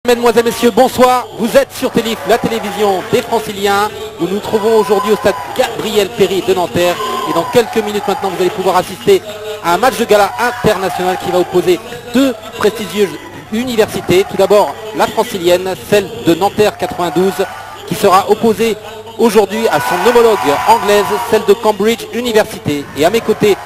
Mesdemoiselles, messieurs, bonsoir. Vous êtes sur Télif, la télévision des Franciliens. Nous nous trouvons aujourd'hui au stade Gabriel Péri de Nanterre. Et dans quelques minutes maintenant, vous allez pouvoir assister à un match de gala international qui va opposer deux prestigieuses universités. Tout d'abord, la francilienne, celle de Nanterre 92, qui sera opposée aujourd'hui à son homologue anglaise, celle de Cambridge Université. Et à mes côtés,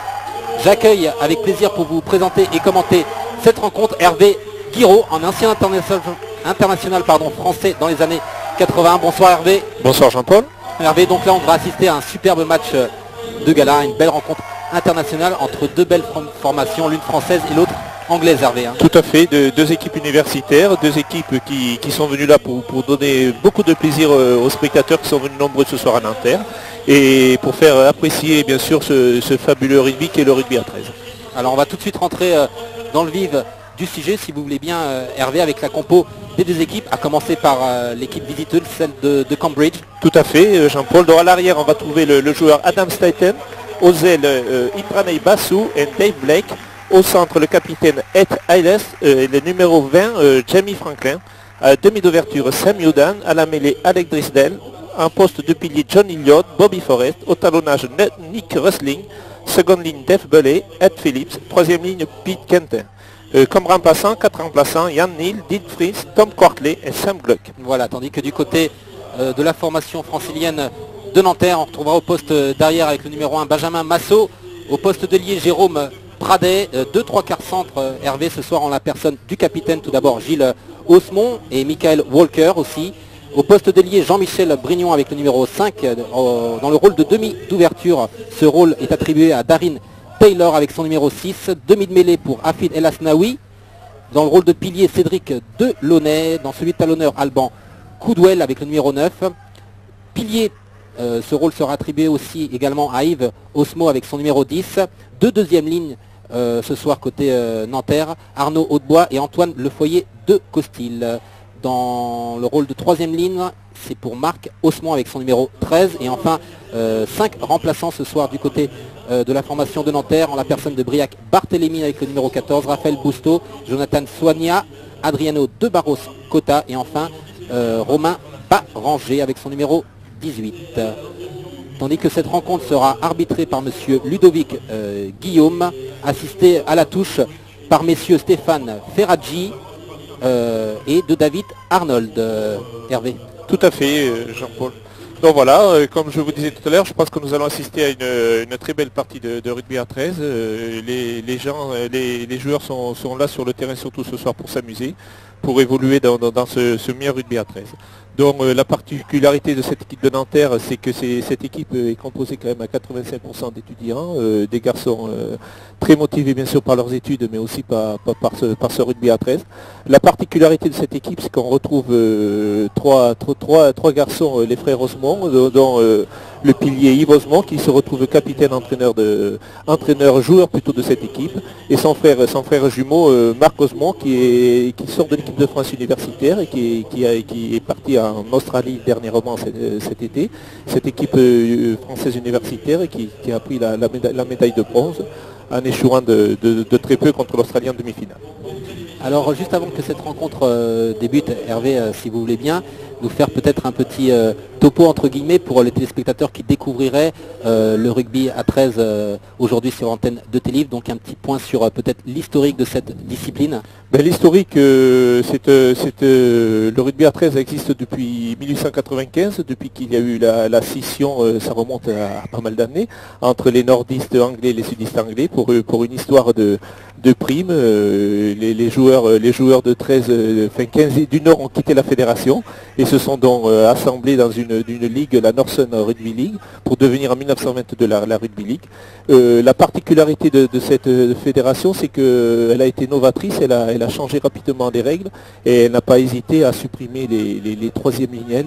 j'accueille avec plaisir pour vous présenter et commenter cette rencontre Hervé Guiraud, un ancien international français dans les années 80. Bonsoir Hervé. Bonsoir Jean-Paul. Hervé, donc là on va assister à un superbe match de gala, une belle rencontre internationale entre deux belles formations, l'une française et l'autre anglaise, Hervé. Tout à fait, deux équipes universitaires, deux équipes qui sont venues là pour donner beaucoup de plaisir aux spectateurs qui sont venus nombreux ce soir à Nanterre et pour faire apprécier bien sûr ce fabuleux rugby qui est le rugby à 13. Alors on va tout de suite rentrer dans le vif du sujet, si vous voulez bien, Hervé, avec la compo des deux équipes, à commencer par l'équipe visiteuse, celle de Cambridge. Tout à fait, Jean-Paul. À l'arrière, on va trouver le joueur Adam Staten, aux ailes Ipranay Bassou et Dave Blake, au centre le capitaine Ed Ailes, le numéro 20 Jamie Franklin, à demi d'ouverture Sam Udan, à la mêlée Alec Drisdale, en poste de pilier John Elliott, Bobby Forrest, au talonnage Nick Rustling, seconde ligne Dave Bellet, Ed Phillips, troisième ligne Pete Kenton. Comme remplaçants, 4 remplaçants, Yann Neal, Dean Fries, Tom Quartley et Sam Gluck. Voilà, tandis que du côté de la formation francilienne de Nanterre, on retrouvera au poste d'arrière avec le numéro 1 Benjamin Massot, au poste de lié Jérôme Pradet, 2-3 quarts centre Hervé ce soir en la personne du capitaine, tout d'abord Gilles Osmond et Michael Walker aussi. Au poste d'ailier, Jean-Michel Brignon avec le numéro 5 dans le rôle de demi d'ouverture. Ce rôle est attribué à Darin Taylor avec son numéro 6, demi de mêlée pour Hafid El Asnaoui. Dans le rôle de pilier, Cédric Delaunay. Dans celui de talonneur, Alban Coudwell avec le numéro 9. Pilier, ce rôle sera attribué aussi également à Yves Osmo avec son numéro 10. Deux deuxième ligne ce soir côté Nanterre, Arnaud Hautebois et Antoine Lefoyer de Costil. Dans le rôle de troisième ligne, c'est pour Marc Osmond avec son numéro 13. Et enfin, 5 remplaçants ce soir du côté de la formation de Nanterre, en la personne de Briac Barthélémy avec le numéro 14, Raphaël Bousteau, Jonathan Soigna, Adriano De Barros Cota et enfin Romain Baranger avec son numéro 18. Tandis que cette rencontre sera arbitrée par monsieur Ludovic Guillaume, assisté à la touche par messieurs Stéphane Ferraggi et de David Arnold. Hervé. Tout à fait, Jean-Paul. Donc voilà, comme je vous disais tout à l'heure, je pense que nous allons assister à une très belle partie de rugby à 13. Les joueurs sont là sur le terrain surtout ce soir pour s'amuser, pour évoluer dans ce meilleur rugby à 13. Donc la particularité de cette équipe de Nanterre, c'est que cette équipe est composée quand même à 85% d'étudiants, des garçons très motivés bien sûr par leurs études, mais aussi par ce rugby à 13. La particularité de cette équipe, c'est qu'on retrouve trois garçons, les frères Osmond, dont le pilier Yves Osmond, qui se retrouve capitaine entraîneur-joueur plutôt de cette équipe, et son frère jumeau Marc Osmond, qui sort de l'équipe de France universitaire et qui est parti en Australie dernièrement cet été. Cette équipe française universitaire qui a pris la médaille de bronze en échouant de très peu contre l'Australie en demi-finale. Alors juste avant que cette rencontre débute, Hervé, si vous voulez bien, nous faire peut-être un petit topo entre guillemets pour les téléspectateurs qui découvriraient le rugby à 13 aujourd'hui sur l'antenne de Télif. Donc un petit point sur peut-être l'historique de cette discipline. L'historique, le rugby à 13 existe depuis 1895, depuis qu'il y a eu la scission, ça remonte à pas mal d'années, entre les nordistes anglais et les sudistes anglais pour une histoire de primes. Les joueurs de 13, 15 du Nord ont quitté la fédération et se sont donc assemblés dans une ligue, la Northern Rugby League, pour devenir en 1922 la Rugby League. La particularité de cette fédération, c'est qu'elle a été novatrice, elle a changé rapidement les règles et elle n'a pas hésité à supprimer les troisièmes lignes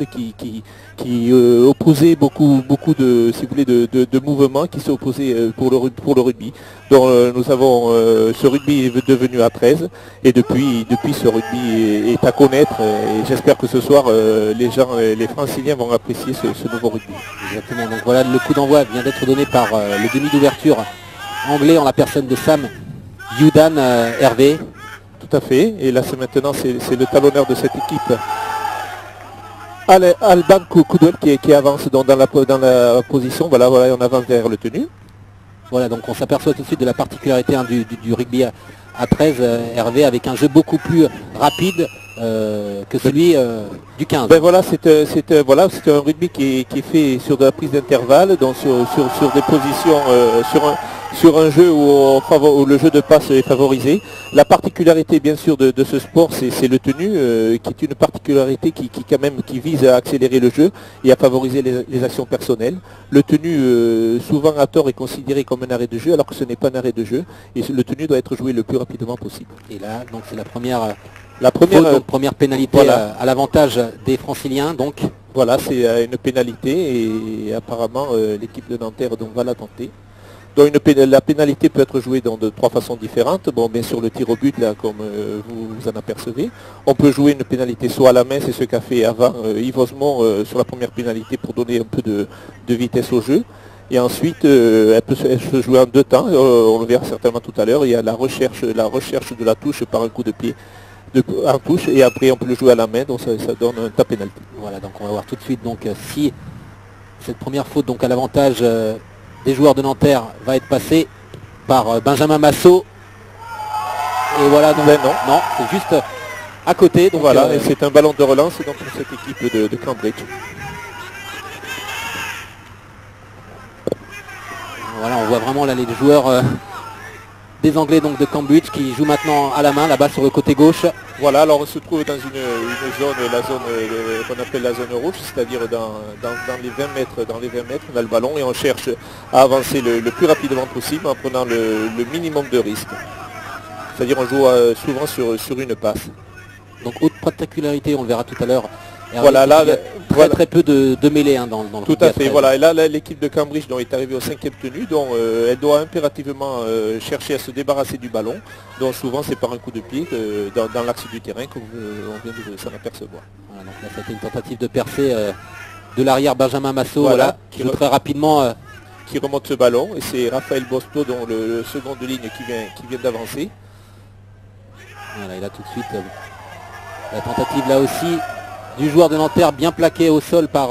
qui opposaient beaucoup de, si vous voulez, de mouvements qui s'opposaient pour le rugby. Donc nous avons ce rugby est devenu à 13 et depuis ce rugby est à connaître et j'espère que ce soir les Franciliens vont apprécier ce nouveau rugby. Exactement, donc voilà, le coup d'envoi vient d'être donné par le demi d'ouverture anglais en la personne de Sam Udan. Hervé, tout à fait. Et là, c'est maintenant, c'est le talonneur de cette équipe, Alban Koudel, qui avance dans la position. Voilà, on avance vers le tenu. Voilà, donc on s'aperçoit tout de suite de la particularité du rugby à 13, Hervé, avec un jeu beaucoup plus rapide que celui du 15. Ben voilà, c'est un rugby qui est fait sur de la prise d'intervalle, donc sur des positions, sur un jeu où le jeu de passe est favorisé. La particularité bien sûr de ce sport, c'est le tenu, qui est une particularité qui vise à accélérer le jeu et à favoriser les actions personnelles. Le tenu, souvent à tort, est considéré comme un arrêt de jeu, alors que ce n'est pas un arrêt de jeu, et le tenu doit être joué le plus rapidement possible. Et là, donc c'est la première pénalité, voilà, à l'avantage des Franciliens. Donc voilà, c'est une pénalité et apparemment l'équipe de Nanterre donc, va la tenter. Donc la pénalité peut être jouée de trois façons différentes. Bon, bien sûr le tir au but, là, comme vous en apercevez. On peut jouer une pénalité soit à la main, c'est ce qu'a fait avant Yves Osmond sur la première pénalité pour donner un peu de vitesse au jeu. Et ensuite, elle peut se jouer en deux temps, on le verra certainement tout à l'heure. Il y a la recherche de la touche par un coup de pied en touche, et après on peut le jouer à la main, donc ça donne un tas pénalité. Voilà, donc on va voir tout de suite donc si cette première faute donc à l'avantage des joueurs de Nanterre va être passée par Benjamin Massot. Et voilà, donc non, c'est juste à côté. Donc voilà, et c'est un ballon de relance donc pour cette équipe de Cambridge. Voilà, on voit vraiment là les joueurs des Anglais donc de Cambridge qui jouent maintenant à la main là-bas sur le côté gauche. Voilà, alors on se trouve dans une zone, la zone qu'on appelle la zone rouge, c'est-à-dire dans les 20 mètres, on a le ballon et on cherche à avancer le plus rapidement possible en prenant le minimum de risques. C'est-à-dire on joue souvent sur une passe. Donc autre particularité, on le verra tout à l'heure. Voilà, là, très peu de mêlées dans le tout à fait, voilà. Et là l'équipe de Cambridge est arrivée au 5e tenu, donc elle doit impérativement chercher à se débarrasser du ballon. Donc souvent c'est par un coup de pied dans l'axe du terrain comme on vient de s'en apercevoir. Voilà, donc là c'était une tentative de percée de l'arrière Benjamin Massot, voilà, qui joue très rapidement. Qui remonte ce ballon, et c'est Raphaël Bosto, dont le second de ligne qui vient d'avancer. Voilà, et là tout de suite la tentative là aussi du joueur de Nanterre, bien plaqué au sol par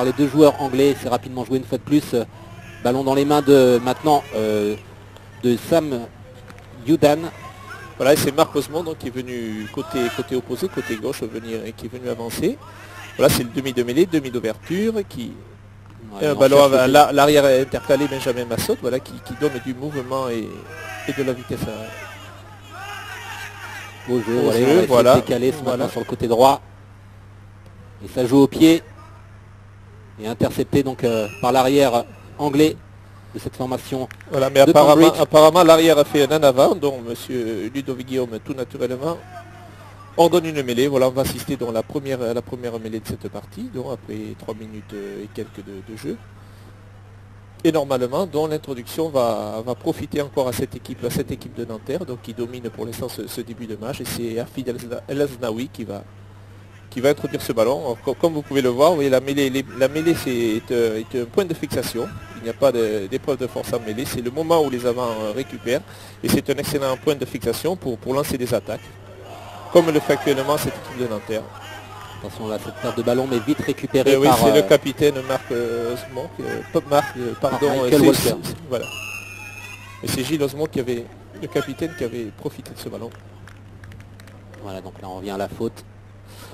les deux joueurs anglais. C'est rapidement joué une fois de plus. Ballon dans les mains de Sam Yudan. Voilà, et c'est Marc Osmond donc, qui est venu côté opposé, côté gauche, qui est venu avancer. Voilà, c'est le demi de mêlée, demi d'ouverture, un ballon à l'arrière intercalé Benjamin Massot, voilà, qui donne du mouvement et de la vitesse au jeu. Voilà, décalé ce matin sur le côté droit. Et ça joue au pied. Et intercepté donc par l'arrière anglais de cette formation. Voilà, mais apparemment l'arrière a fait un en avant, donc M. Ludovic Guillaume tout naturellement. On donne une mêlée, voilà, on va assister à la première mêlée de cette partie, donc après 3 minutes et quelques de jeu. Et normalement, donc l'introduction va profiter encore à cette équipe de Nanterre, donc qui domine pour l'instant ce début de match, et c'est Afid El Aznaoui qui va introduire ce ballon. Alors, comme vous pouvez le voir, vous voyez, la mêlée c'est un point de fixation. Il n'y a pas d'épreuve de force en mêlée, c'est le moment où les avants récupèrent, et c'est un excellent point de fixation pour lancer des attaques, comme le fait actuellement cette équipe de Nanterre. Attention là, cette perte de ballon, mais vite récupérée oui, par... c'est le capitaine Marc Osmond, voilà. Et c'est Gilles Osmond le capitaine qui avait profité de ce ballon. Voilà, donc là on revient à la faute.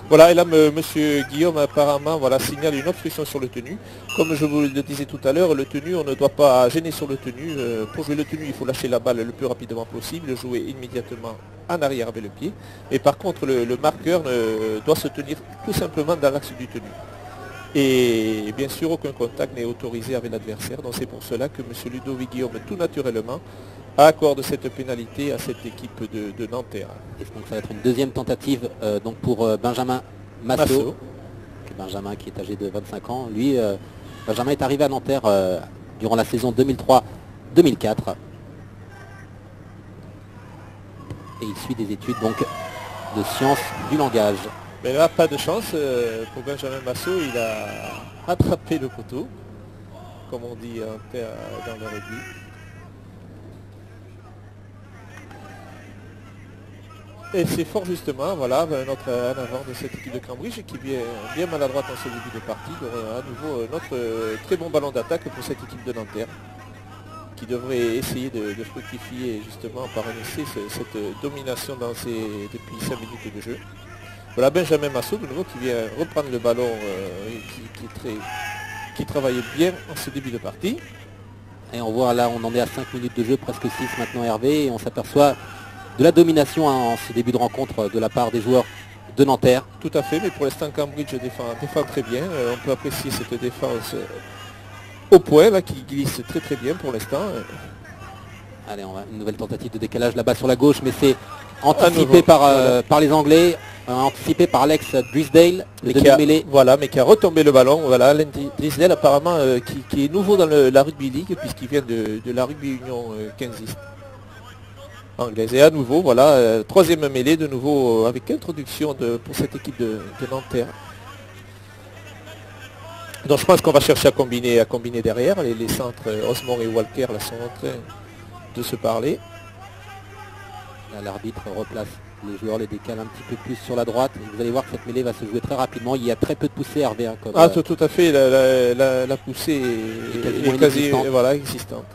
Voilà, et là monsieur Guillaume apparemment signale une obstruction sur le tenu. Comme je vous le disais tout à l'heure, le tenu, on ne doit pas gêner sur le tenu. Pour jouer le tenu, il faut lâcher la balle le plus rapidement possible, jouer immédiatement en arrière avec le pied. Et par contre, le marqueur doit se tenir tout simplement dans l'axe du tenu. Et bien sûr, aucun contact n'est autorisé avec l'adversaire. Donc c'est pour cela que monsieur Ludovic Guillaume, tout naturellement, accorde cette pénalité à cette équipe de Nanterre. Et donc ça va être une deuxième tentative donc pour Benjamin Massot. Benjamin qui est âgé de 25 ans. Lui, Benjamin est arrivé à Nanterre durant la saison 2003-2004. Et il suit des études donc de sciences du langage. Mais là, pas de chance pour Benjamin Massot. Il a attrapé le poteau, comme on dit dans le rugby. Et c'est fort justement, voilà, notre en avant de cette équipe de Cambridge qui est bien maladroite en ce début de partie. Donc, à nouveau, notre très bon ballon d'attaque pour cette équipe de Nanterre, qui devrait essayer de fructifier justement par un essai cette domination depuis 5 minutes de jeu. Voilà Benjamin Massot de nouveau qui vient reprendre le ballon, qui travaille bien en ce début de partie. Et on voit là, on en est à 5 minutes de jeu, presque 6 maintenant Hervé, et on s'aperçoit de la domination en ce début de rencontre de la part des joueurs de Nanterre. Tout à fait, mais pour l'instant Cambridge défend très bien. On peut apprécier cette défense au point là, qui glisse très très bien pour l'instant. Allez, on va une nouvelle tentative de décalage là-bas sur la gauche, mais c'est anticipé par les Anglais, anticipé par Alex Drisdale, le demi-mêlée. Voilà, mais qui a retombé le ballon. Voilà, Alex Drisdale apparemment qui est nouveau dans la Rugby League puisqu'il vient de la Rugby Union 15 anglaise. Et à nouveau, voilà, troisième mêlée de nouveau avec introduction pour cette équipe de Nanterre. Donc je pense qu'on va chercher à combiner derrière. Les centres Osmond et Walker là, sont en train de se parler. Là, l'arbitre replace les joueurs, les décale un petit peu plus sur la droite. Et vous allez voir que cette mêlée va se jouer très rapidement. Il y a très peu de poussée, Hervé. Hein, comme, tout à fait, la poussée est quasi voilà, existante.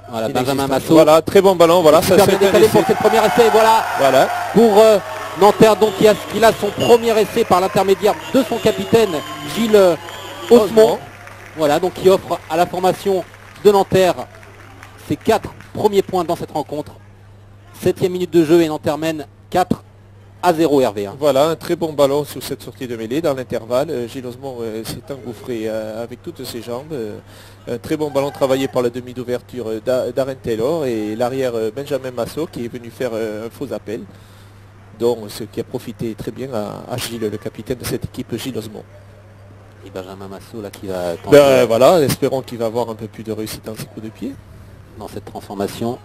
Voilà, Benjamin Massot. Voilà, très bon ballon. Voilà, ça s'est décalé pour cette première essai. Voilà. Pour Nanterre, donc il a son premier essai par l'intermédiaire de son capitaine Gilles Osmond. Voilà, donc qui offre à la formation de Nanterre ses 4 premiers points dans cette rencontre. 7e minute de jeu et Nanterre mène 4-0 Hervé. Hein. Voilà, un très bon ballon sur cette sortie de mêlée dans l'intervalle. Gilles Osmond s'est engouffré avec toutes ses jambes. Un très bon ballon travaillé par le demi d'ouverture d'Aren Taylor et l'arrière Benjamin Massot qui est venu faire un faux appel. Donc ce qui a profité très bien à Gilles, le capitaine de cette équipe, Gilles Osmond. Et Benjamin Massot là qui va tenter, voilà, espérons qu'il va avoir un peu plus de réussite dans ses coups de pied. Dans cette transformation.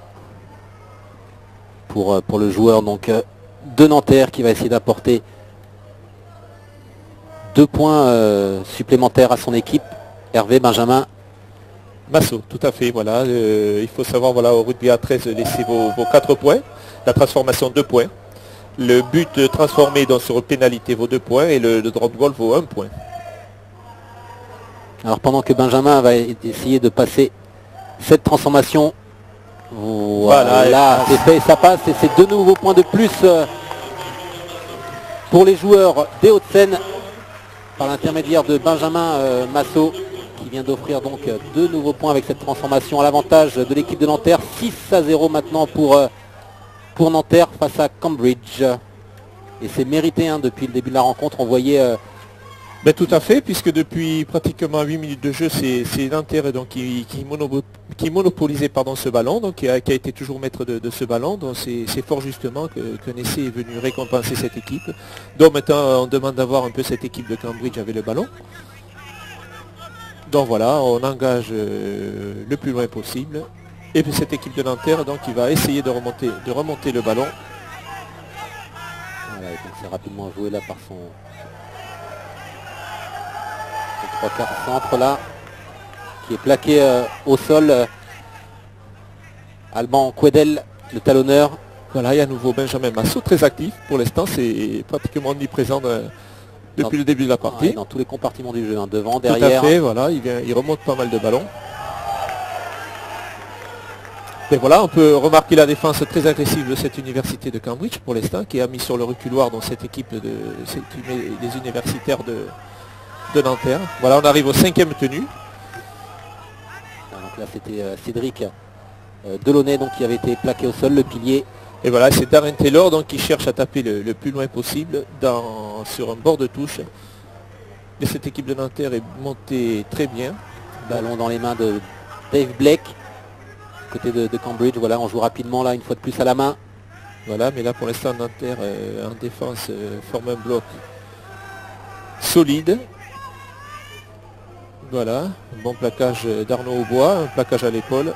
Pour le joueur donc de Nanterre qui va essayer d'apporter 2 points supplémentaires à son équipe. Hervé, Benjamin Massot, tout à fait, voilà. Il faut savoir, voilà, au rugby à 13, laissez vos 4 points. La transformation 2 points. Le but transformé donc sur pénalité vaut 2 points et le drop goal vaut 1 point. Alors pendant que Benjamin va essayer de passer cette transformation, voilà, là c'est fait, ça passe et c'est 2 nouveaux points de plus pour les joueurs des Hauts-de-Seine par l'intermédiaire de Benjamin Massot qui vient d'offrir donc 2 nouveaux points avec cette transformation à l'avantage de l'équipe de Nanterre. 6-0 maintenant pour Nanterre face à Cambridge et c'est mérité hein, depuis le début de la rencontre. On voyait tout à fait, puisque depuis pratiquement 8 minutes de jeu, c'est Nanterre donc, qui monopolisait ce ballon, donc qui a été toujours maître de ce ballon. Donc c'est fort justement qu'un essai est venu récompenser cette équipe. Donc maintenant on demande d'avoir un peu cette équipe de Cambridge avec le ballon. Donc voilà, on engage le plus loin possible. Et puis cette équipe de Nanterre donc qui va essayer de remonter le ballon. Voilà, donc c'est rapidement joué là par son 3/4 centre là qui est plaqué au sol. Alban Quedel, le talonneur. Voilà, il y a à nouveau Benjamin Massot très actif pour l'instant, c'est pratiquement omniprésent depuis le début de la partie. Dans tous les compartiments du jeu, hein, devant, derrière. Tout à fait, voilà, il remonte pas mal de ballons. Et voilà, on peut remarquer la défense très agressive de cette université de Cambridge pour l'instant, qui a mis sur le reculoir dans cette équipe des universitaires de Nanterre. Voilà, on arrive au 5e tenu. Donc là c'était Cédric Delaunay donc, qui avait été plaqué au sol, le pilier. Et voilà, c'est Darren Taylor donc, qui cherche à taper le plus loin possible sur un bord de touche. Et cette équipe de Nanterre est montée très bien. Ballon dans les mains de Dave Blake, côté de Cambridge. Voilà, on joue rapidement là une fois de plus à la main. Voilà, mais là pour l'instant Nanterre en défense forme un bloc solide. Voilà, un bon plaquage d'Arnaud Aubois, un plaquage à l'épaule.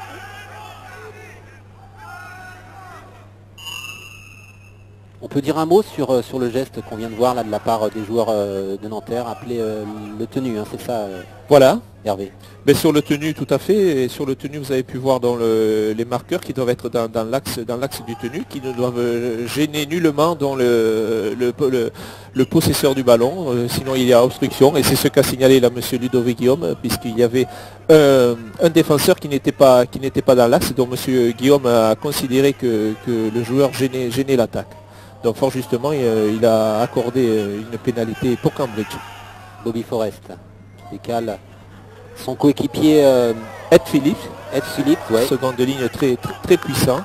peut dire un mot sur le geste qu'on vient de voir là de la part des joueurs de Nanterre, appelé le tenu, hein, c'est ça Voilà. Hervé? Mais sur le tenu, tout à fait. Et sur le tenu, vous avez pu voir dans les marqueurs qui doivent être dans l'axe du tenu, qui ne doivent gêner nullement dans le possesseur du ballon. Sinon, il y a obstruction. Et c'est ce qu'a signalé là M. Ludovic Guillaume, puisqu'il y avait un défenseur qui n'était pas dans l'axe, dont M. Guillaume a considéré que le joueur gênait l'attaque. Donc fort justement, il a accordé une pénalité pour Cambridge. Bobby Forrest décale son coéquipier Ed Phillips, ouais. seconde de ligne très puissant.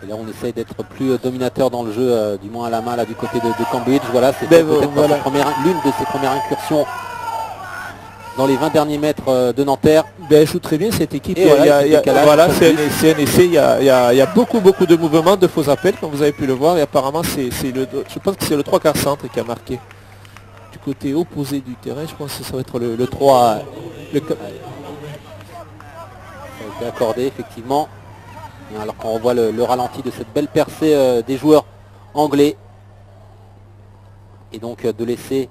Et là on essaye d'être plus dominateur dans le jeu, du moins à la main là du côté de Cambridge. Voilà, c'est peut-être l'une de ses premières incursions dans les 20 derniers mètres de Nanterre. Elle joue très bien cette équipe. Voilà, c'est un essai. Il y a beaucoup de mouvements, de faux appels, comme vous avez pu le voir. Et apparemment, je pense que c'est le 3 quarts centre qui a marqué. Du côté opposé du terrain, je pense que ça va être le 3. Ça a été accordé, effectivement. Et alors qu'on revoit le ralenti de cette belle percée des joueurs anglais. Et donc de l'essai.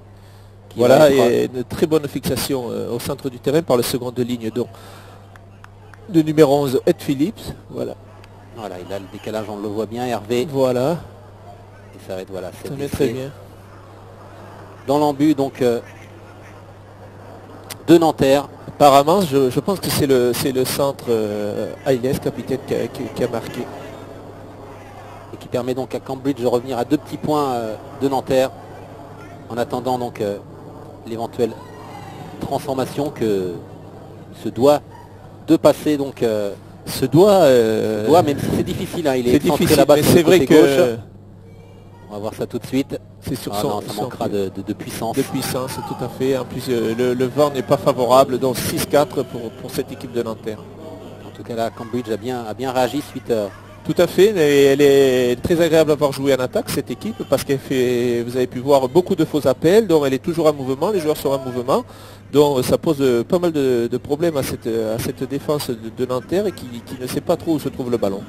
Voilà, et une très bonne fixation au centre du terrain par le second de ligne de numéro 11, Ed Phillips. Voilà. Voilà, il a le décalage, on le voit bien, Hervé. Voilà. Et ça va être, voilà, ça met très bien. Dans l'embut, donc, de Nanterre. Apparemment, je pense que c'est le centre Ailes, capitaine, qui a marqué. Et qui permet donc à Cambridge de revenir à 2 petits points de Nanterre. En attendant donc l'éventuelle transformation que se doit de passer donc même si c'est difficile, hein, il est centré là-bas sur le côté gauche. On va voir ça tout de suite. C'est sur ça manquera de puissance. De puissance, tout à fait. En plus le vent n'est pas favorable, donc 6-4 pour cette équipe de Nanterre. En tout cas là, Cambridge a bien réagi suite tout à fait, et elle est très agréable à voir jouer en attaque, cette équipe, parce qu'elle fait, vous avez pu voir, beaucoup de faux appels, donc elle est toujours en mouvement, les joueurs sont en mouvement, donc ça pose pas mal de problèmes à cette défense de Nanterre et qui ne sait pas trop où se trouve le ballon.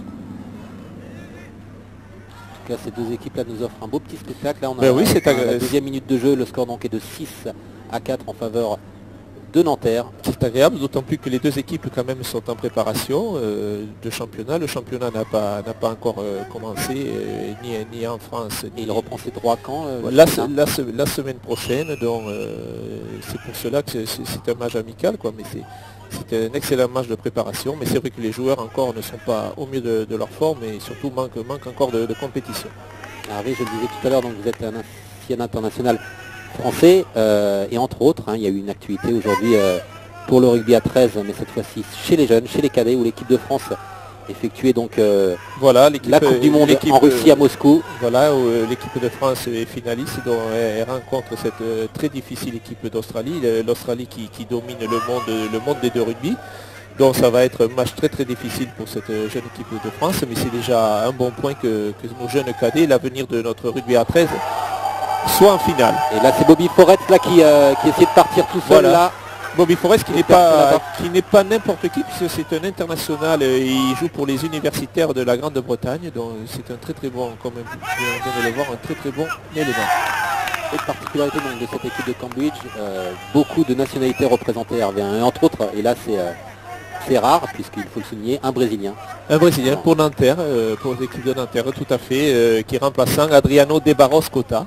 En tout cas, ces deux équipes-là nous offrent un beau petit spectacle. Là, on a la deuxième minute de jeu, le score donc est de 6-4 en faveur de Nanterre. C'est agréable, d'autant plus que les deux équipes quand même sont en préparation de championnat. Le championnat n'a pas encore commencé, ni en France. Et il reprend ses droits quand la semaine prochaine, donc c'est pour cela que c'est un match amical, quoi, mais c'est un excellent match de préparation, mais c'est vrai que les joueurs encore ne sont pas au mieux de leur forme et surtout manquent encore de compétition. Hervé, je le disais tout à l'heure, donc vous êtes un ancien international français et entre autres, hein, il y a eu une activité aujourd'hui pour le rugby à 13, mais cette fois-ci chez les jeunes, chez les cadets, où l'équipe de France effectuait donc voilà, la Coupe du Monde en Russie à Moscou. Voilà, où l'équipe de France est finaliste, dont elle rencontre cette très difficile équipe d'Australie, l'Australie qui domine le monde des deux rugby. Donc ça va être un match très difficile pour cette jeune équipe de France, mais c'est déjà un bon point que nos jeunes cadets, l'avenir de notre rugby à 13, soit en finale. Et là c'est Bobby Forrest là qui essaie de partir tout seul, voilà. Là. Bobby Forrest qui n'est pas n'importe qui, puisque c'est un international, il joue pour les universitaires de la Grande-Bretagne, donc c'est un très bon, comme on vient de le voir, un très bon élément. Et particularité donc, de cette équipe de Cambridge, beaucoup de nationalités représentées, Hervé, et entre autres, et là c'est rare, puisqu'il faut le souligner, un Brésilien. Un Brésilien pour Nanterre, pour l'équipe de Nanterre, tout à fait, qui est remplaçant Adriano De Barros Cota.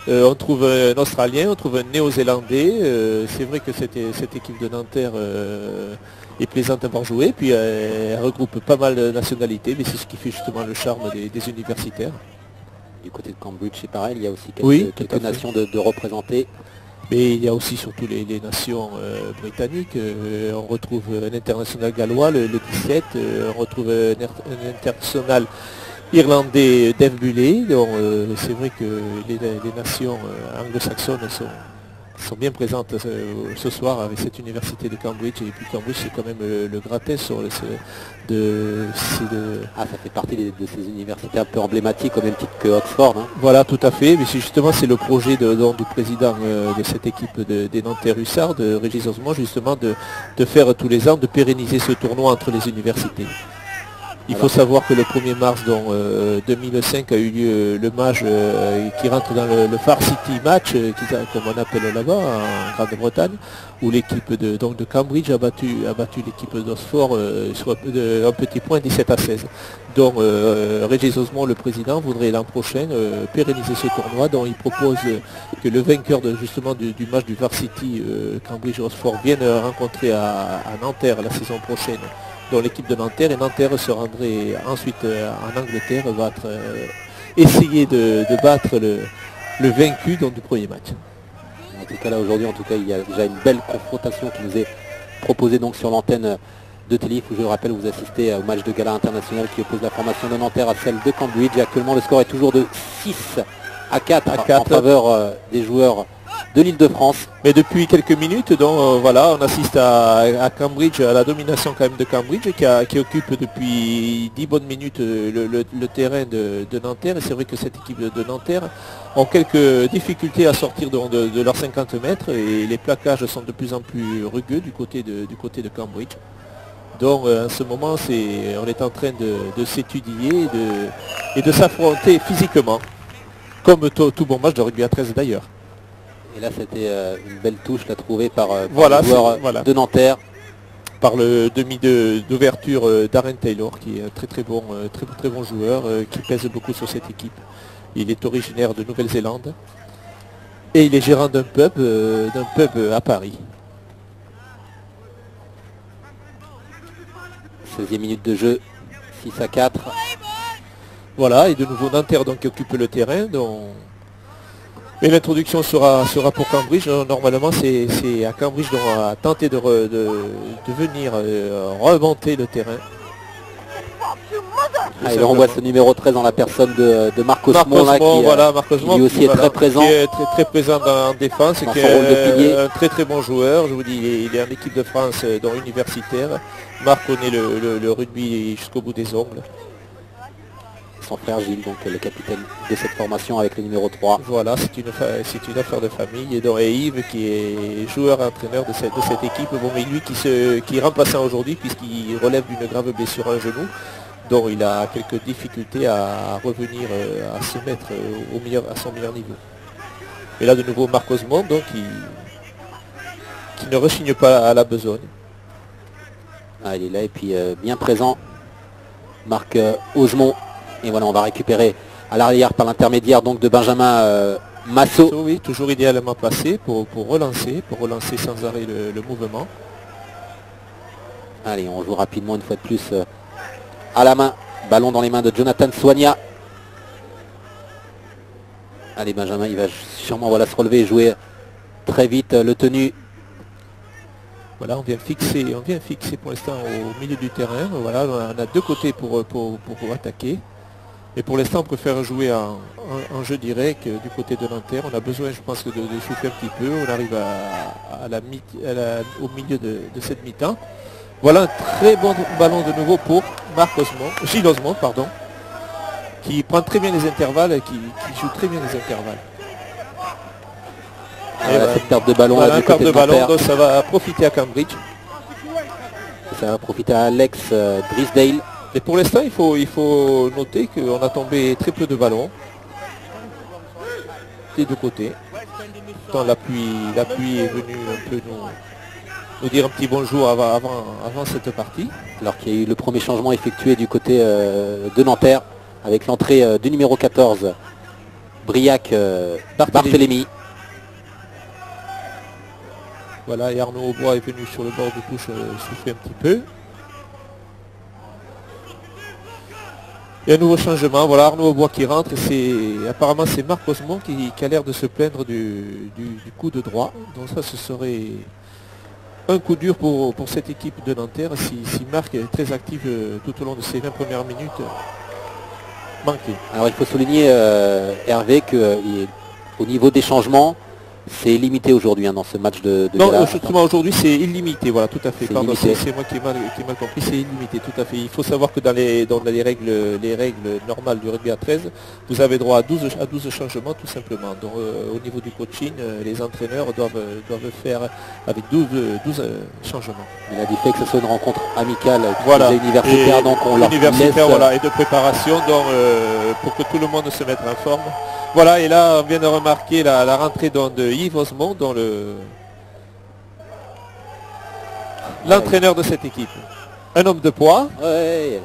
On trouve un Australien, on trouve un Néo-Zélandais. C'est vrai que cette équipe de Nanterre est plaisante à voir jouer, puis elle regroupe pas mal de nationalités, mais c'est ce qui fait justement le charme des universitaires. Du côté de Cambridge, c'est pareil, il y a aussi quelques nations de représenter. Mais il y a aussi surtout les nations britanniques. On retrouve un international gallois, le 17, on retrouve un international irlandais, Dave Bulley. Donc c'est vrai que les nations anglo-saxonnes sont bien présentes ce soir avec cette université de Cambridge. Et puis Cambridge, c'est quand même le gratin sur Ah, ça fait partie de ces universités un peu emblématiques au même titre que Oxford. Hein. Voilà, tout à fait. Mais c'est le projet du président de cette équipe des Nanterre Hussards, de Régis Osmond, justement, de faire tous les ans, de pérenniser ce tournoi entre les universités. Il faut savoir que le 1er mars 2005 a eu lieu le match qui rentre dans le Far City match, comme on appelle là-bas en Grande-Bretagne, où l'équipe de Cambridge a battu l'équipe d'Oxford sur un petit point 17-16. Donc Régis Osmond, le président, voudrait l'an prochain pérenniser ce tournoi, dont il propose que le vainqueur justement du match du Far City Cambridge-Oxford vienne rencontrer à Nanterre la saison prochaine dans l'équipe de Nanterre, et Nanterre se rendrait ensuite en Angleterre, essayer de battre le vaincu du premier match. En tout cas là aujourd'hui, il y a déjà une belle confrontation qui nous est proposée donc sur l'antenne de Télif, où je le rappelle, vous assistez au match de gala international qui oppose la formation de Nanterre à celle de Cambridge. Et actuellement le score est toujours de 6-4 en faveur des joueurs de l'Île-de-France. Mais depuis quelques minutes, donc voilà, on assiste à Cambridge, à la domination quand même de Cambridge, qui occupe depuis 10 bonnes minutes le terrain de Nanterre. Et c'est vrai que cette équipe de Nanterre ont quelques difficultés à sortir de leurs 50 mètres, et les plaquages sont de plus en plus rugueux du côté de Cambridge. Donc en ce moment, on est en train de s'étudier et de s'affronter physiquement, comme tout bon match de rugby à 13 d'ailleurs. Et là, c'était une belle touche trouvée par le joueur de Nanterre. Par le demi d'ouverture Darren Taylor, qui est un très bon joueur, qui pèse beaucoup sur cette équipe. Il est originaire de Nouvelle-Zélande et il est gérant d'un pub à Paris. 16e minute de jeu, 6-4. Voilà, et de nouveau Nanterre donc, qui occupe le terrain. Et l'introduction sera pour Cambridge. Normalement, c'est à Cambridge qu'on va tenter de venir remonter le terrain. Et on voit ce numéro 13 en la personne de Marc Osmond, qui aussi est très présent. Qui est très présent en défense, qui est un très bon joueur. Je vous dis, il est en équipe de France universitaire. Marc connaît le rugby jusqu'au bout des ongles. Son frère Gilles, donc le capitaine de cette formation avec le numéro 3. Voilà, c'est une affaire de famille. Et Yves qui est joueur-entraîneur de cette équipe, bon, mais lui qui est remplaçant aujourd'hui puisqu'il relève d'une grave blessure à un genou, dont il a quelques difficultés à revenir, à se mettre à son meilleur niveau. Et là de nouveau Marc Osmond, donc qui ne rechigne pas à la besogne. Il est là et puis bien présent, Marc Osmond. Et voilà, on va récupérer à l'arrière par l'intermédiaire donc de Benjamin Massot. Oui, toujours idéalement placé pour relancer sans arrêt le mouvement. Allez, on joue rapidement une fois de plus à la main. Ballon dans les mains de Jonathan Soigna. Allez, Benjamin, il va sûrement se relever et jouer très vite le tenu. Voilà, on vient fixer pour l'instant au milieu du terrain. Voilà, on a deux côtés pour attaquer. Et pour l'instant, on préfère jouer en jeu direct du côté de Nanterre. On a besoin, je pense, de souffler un petit peu. On arrive au milieu de cette mi-temps. Voilà un très bon ballon de nouveau pour Gilles Osmond, pardon, qui prend très bien les intervalles et qui joue très bien les intervalles. Cette perte de ballon, voilà, du côté de ballon, donc ça va profiter à Cambridge. Ça va profiter à Alex Drisdale. Et pour l'instant, il faut noter qu'on a tombé très peu de ballons des deux côtés. Tant l'appui est venu un peu nous dire un petit bonjour avant cette partie. Alors qu'il y a eu le premier changement effectué du côté de Nanterre avec l'entrée du numéro 14, Briac Barthélémy. Voilà, et Arnaud Aubois est venu sur le bord de touche souffler un petit peu. Et un nouveau changement, voilà Arnaud Aubois qui rentre, et apparemment c'est Marc Osmond qui a l'air de se plaindre du coup de droit. Donc ça, ce serait un coup dur pour cette équipe de Nanterre si Marc est très actif tout au long de ces 20 premières minutes manquées. Alors il faut souligner Hervé qu'au niveau des changements, C'est illimité aujourd'hui dans ce match de non, gala. justement aujourd'hui c'est illimité, voilà, tout à fait. Pardon, Illimité. c'est moi qui ai mal compris, c'est illimité, tout à fait. Il faut savoir que dans les règles normales du rugby à 13, vous avez droit à 12 changements tout simplement. Donc au niveau du coaching, les entraîneurs doivent faire avec 12 changements. Il a dit fait que ce soit une rencontre amicale, Voilà. universitaire, donc on leur universitaire, laisse... voilà, et de préparation, donc pour que tout le monde se mette en forme. Voilà, et là on vient de remarquer la rentrée de Yves Osmond, dans l'entraîneur de cette équipe. Un homme de poids. Ouais.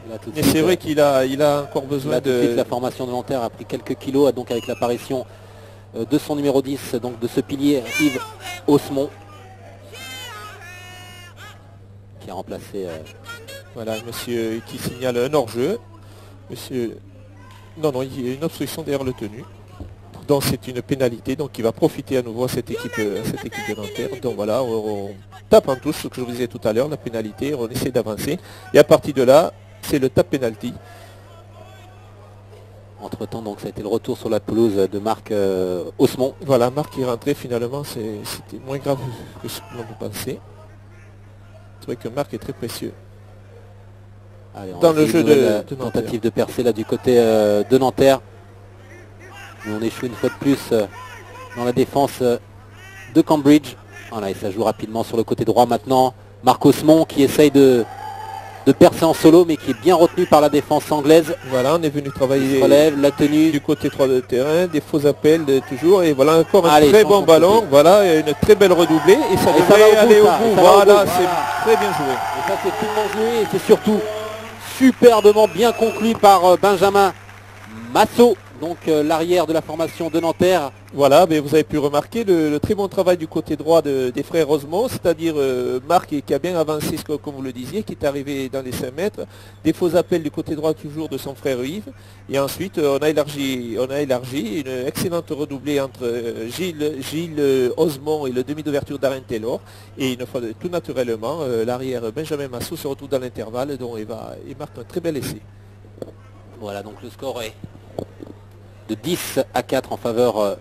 Là, tout de Mais suite, c'est vrai qu'il a encore besoin là, tout de suite, de... la formation de Nanterre a pris quelques kilos, donc avec l'apparition de son numéro 10, donc de ce pilier Yves Osmond, qui a remplacé... Voilà, monsieur qui signale un hors-jeu. Monsieur... Non, il y a une obstruction derrière le tenu. Donc c'est une pénalité, donc il va profiter à nouveau à cette équipe de Nanterre. Donc voilà, on tape en touche, ce que je vous disais tout à l'heure, la pénalité, on essaie d'avancer. Et à partir de là, c'est le tap penalty. Entre-temps, donc ça a été le retour sur la pelouse de Marc Osmond. Voilà, Marc est rentré finalement, c'était moins grave que ce que l'on peut penser. C'est vrai que Marc est très précieux. Allez, Dans le jeu de tentative de percer là du côté de Nanterre. Mais on échoue une fois de plus dans la défense de Cambridge. Voilà, et ça joue rapidement sur le côté droit maintenant. Marc Osmond qui essaye de percer en solo, mais qui est bien retenu par la défense anglaise. Voilà, on est venu travailler Relève la tenue du côté 3 de terrain, des faux appels toujours, et voilà encore un très bon ballon, voilà, une très belle redoublée, et ça devrait aller au bout, voilà, c'est très bien joué. Et ça c'est finement joué, et c'est surtout superbement bien conclu par Benjamin Massot, donc l'arrière de la formation de Nanterre. Voilà, mais vous avez pu remarquer le très bon travail du côté droit des frères Osmond, c'est-à-dire Marc qui a bien avancé, comme vous le disiez, qui est arrivé dans les 5 mètres, des faux appels du côté droit toujours de son frère Yves, et ensuite on a élargi une excellente redoublée entre Gilles Osmond et le demi d'ouverture d'Aren Taylor, et une fois tout naturellement, l'arrière Benjamin Massot se retrouve dans l'intervalle, dont il marque un très bel essai. Voilà, donc le score est de 10-4 en faveur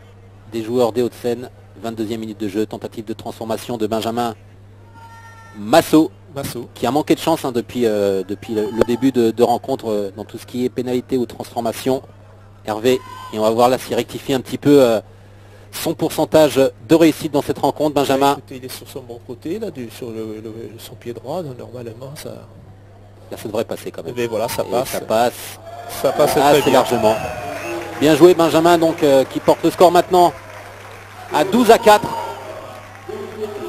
des joueurs des Hauts-de-Seine. 22e minute de jeu, tentative de transformation de Benjamin Massot, qui a manqué de chance depuis le début de rencontre dans tout ce qui est pénalité ou transformation. Hervé, et on va voir là s'il rectifie un petit peu son pourcentage de réussite dans cette rencontre. Benjamin. Écoutez, il est sur son bon côté, là, sur son pied droit, donc normalement ça... Là ça devrait passer quand même. Mais voilà, ça passe. Ça passe assez largement. Bien joué Benjamin, donc qui porte le score maintenant à 12-4.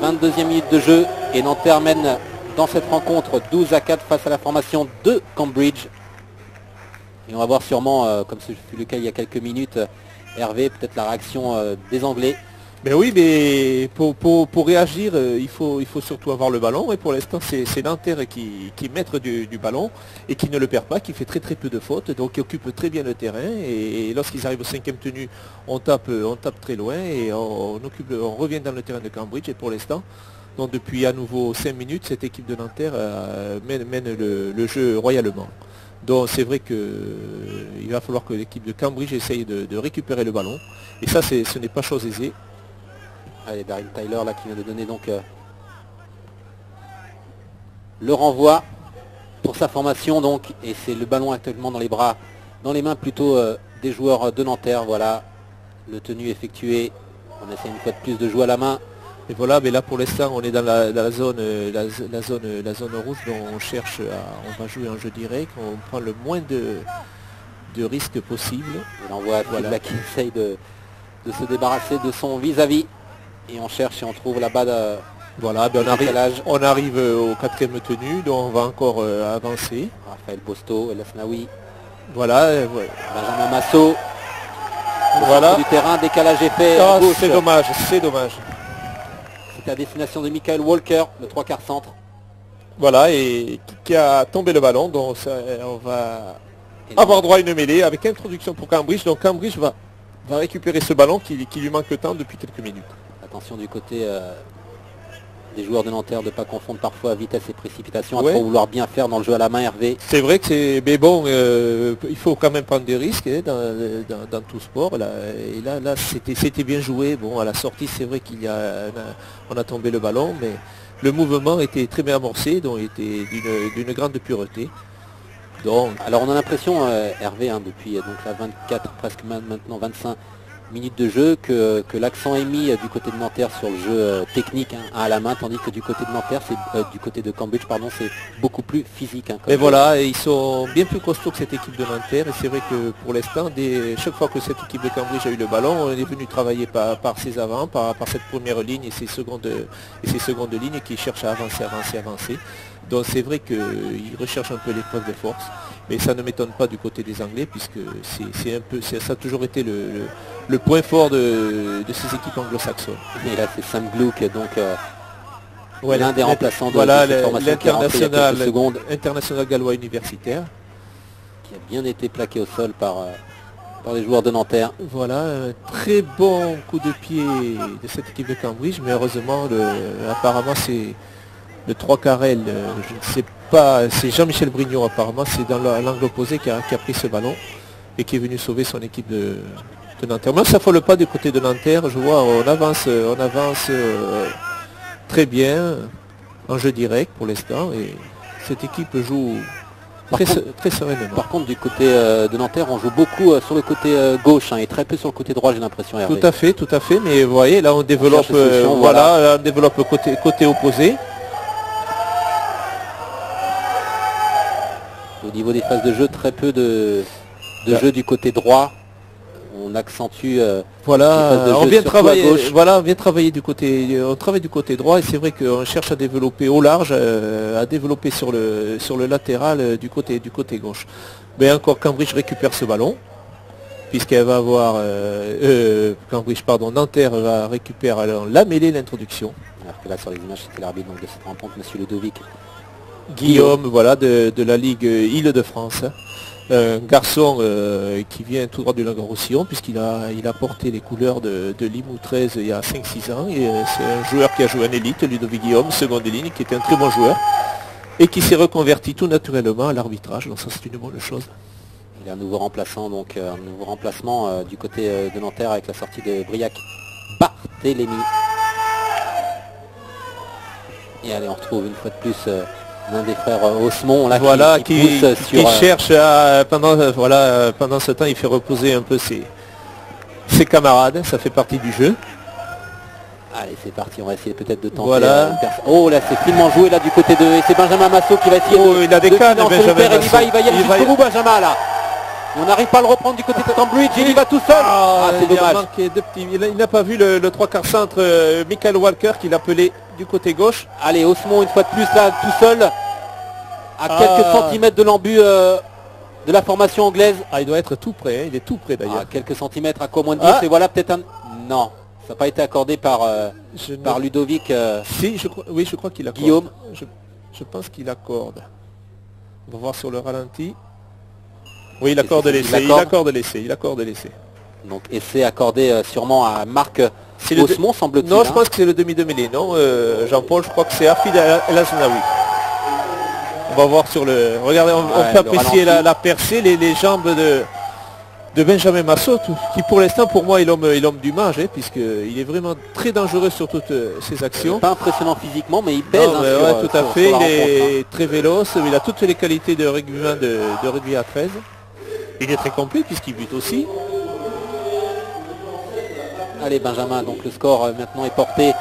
22e minute de jeu, et Nanterre mène dans cette rencontre 12-4 face à la formation de Cambridge. Et on va voir sûrement, comme ce fut le cas il y a quelques minutes, Hervé, peut-être la réaction des Anglais. Mais oui, mais pour réagir, il faut surtout avoir le ballon, et pour l'instant c'est Nanterre qui est maître du ballon et qui ne le perd pas, qui fait très très peu de fautes, donc qui occupe très bien le terrain, et lorsqu'ils arrivent au 5e tenu, on tape très loin, et on revient dans le terrain de Cambridge, et pour l'instant, donc depuis à nouveau 5 minutes, cette équipe de Nanterre mène le jeu royalement. Donc c'est vrai qu'il va falloir que l'équipe de Cambridge essaye de récupérer le ballon, et ça ce n'est pas chose aisée. Allez, Darren Tyler là qui vient de donner donc le renvoi pour sa formation, donc, et c'est le ballon actuellement dans les mains plutôt des joueurs de Nanterre. Voilà le tenu effectué, on essaie une fois de plus de jouer à la main. Et voilà, mais là pour l'instant on est dans la zone rouge, dont on cherche on va jouer un jeu direct, on prend le moins de risques possible. Et l'envoi voilà, qui essaye de se débarrasser de son vis-à-vis. Et on cherche et on trouve là-bas voilà, ben on arrive au 4e tenu, donc on va encore avancer. Raphaël Bosto, El Asnaoui. Voilà. Benjamin Massot. Voilà. Du terrain, décalage effet. Oh, c'est dommage, c'est dommage. C'était à destination de Michael Walker, le 3/4 centre. Voilà, et qui a tombé le ballon, donc on va avoir droit à une mêlée avec introduction pour Cambridge. Donc Cambridge va récupérer ce ballon qui lui manque tant depuis quelques minutes. Attention du côté des joueurs de Nanterre de ne pas confondre parfois vitesse et précipitation, à Ouais. trop vouloir bien faire dans le jeu à la main, Hervé. C'est vrai que c'est... Mais bon, il faut quand même prendre des risques hein, dans tout sport. Là. Et là c'était bien joué. Bon, à la sortie, c'est vrai on a tombé le ballon, mais le mouvement était très bien amorcé, donc était d'une grande pureté. Donc, Alors on a l'impression, Hervé, hein, depuis donc la 24, presque maintenant 25 minutes de jeu, que l'accent est mis du côté de Nanterre sur le jeu technique hein, à la main, tandis que du côté de Nanterre, du côté de Cambridge, pardon, c'est beaucoup plus physique. Hein, mais voilà, ils sont bien plus costauds que cette équipe de Nanterre. Et c'est vrai que pour l'instant, chaque fois que cette équipe de Cambridge a eu le ballon, on est venu travailler par ses avants, par cette première ligne et ses secondes lignes qui cherchent à avancer. Donc c'est vrai qu'ils recherchent un peu l'épreuve de force. Mais ça ne m'étonne pas du côté des Anglais, puisque ça a toujours été le point fort de ces équipes anglo-saxonnes. Et là c'est Sam Gluck, donc Ouais, l'un des remplaçants de voilà, cette formation qui est rentré il y a quelques secondes, international gallois universitaire. qui a bien été plaqué au sol par les joueurs de Nanterre. Voilà, un très bon coup de pied de cette équipe de Cambridge, mais heureusement, apparemment c'est le 3 carrel, je ne sais pas, c'est Jean-Michel Brignot apparemment, c'est dans l'angle opposé qui a pris ce ballon et qui est venu sauver son équipe de Nanterre. Moi ça ne folle pas du côté de Nanterre, je vois, on avance très bien en jeu direct pour l'instant et cette équipe joue très sereinement. Par contre, du côté de Nanterre, on joue beaucoup sur le côté gauche hein, et très peu sur le côté droit, j'ai l'impression. Tout à fait, mais vous voyez, là on développe, là, on développe côté opposé. Au niveau des phases de jeu, très peu de jeu du côté droit. On accentue. On vient travailler. À gauche. Voilà, on vient travailler du côté. On travaille du côté droit et c'est vrai qu'on cherche à développer au large, à développer sur le latéral du côté gauche. Mais encore Cambridge récupère ce ballon puisqu'elle va avoir Nanterre va récupérer la mêlée l'introduction. Alors que là sur les images c'était l'arbitre de cette rencontre, Monsieur Ludovic Guillaume, voilà, de la Ligue Île-de-France. Un garçon qui vient tout droit du Languedoc-Roussillon puisqu'il a porté les couleurs de Limoux 13 il y a 5-6 ans. Et c'est un joueur qui a joué en élite, Ludovic Guillaume, seconde ligne, qui était un très bon joueur et qui s'est reconverti tout naturellement à l'arbitrage. Donc ça c'est une bonne chose. Il y a un nouveau remplaçant, donc un nouveau remplacement du côté de Nanterre avec la sortie de Briac Barthélémy. Et allez, on retrouve une fois de plus l'un des frères Osmond là, voilà, qui pousse sur... Qui cherche pendant ce temps, il fait reposer un peu ses camarades, ça fait partie du jeu. Allez, c'est parti, on va essayer peut-être de tenter. Voilà. Oh là, c'est finement joué là du côté de... Et c'est Benjamin Massot qui va essayer il a des cannes, Benjamin Massot. Il va y aller jusqu'au bout, Benjamin là. On n'arrive pas à le reprendre du côté de Cambridge, il y va tout seul. C'est dommage. Il n'a pas vu le 3/4 centre Michael Walker qui l'appelait du côté gauche. Allez, Osmond une fois de plus là, tout seul, à quelques centimètres de l'embut de la formation anglaise. Il doit être tout près, hein. Il est tout près d'ailleurs. Quelques centimètres, à quoi moins de dire, et voilà peut-être un... Non, ça n'a pas été accordé par Ludovic. Si, je crois qu'il accorde. Guillaume. Je pense qu'il accorde. On va voir sur le ralenti. Oui, il accorde l'essai. Il accorde l'essai. Donc essai accordé sûrement à Marc Osmond, semble-t-il. Non, je pense que c'est le demi de mêlée. Non, Jean-Paul, je crois que c'est Hafid El Aznaoui. On va voir sur le... Regardez, on peut apprécier la percée, les jambes de Benjamin Massot, qui pour l'instant, pour moi, est l'homme du match, hein, puisqu'il est vraiment très dangereux sur toutes ses actions. Pas impressionnant physiquement, mais il pèse. Tout à fait, il est très véloce, il a toutes les qualités de rugbyman de rugby à 13. Il est très complet puisqu'il bute aussi. Allez Benjamin, donc le score maintenant est porté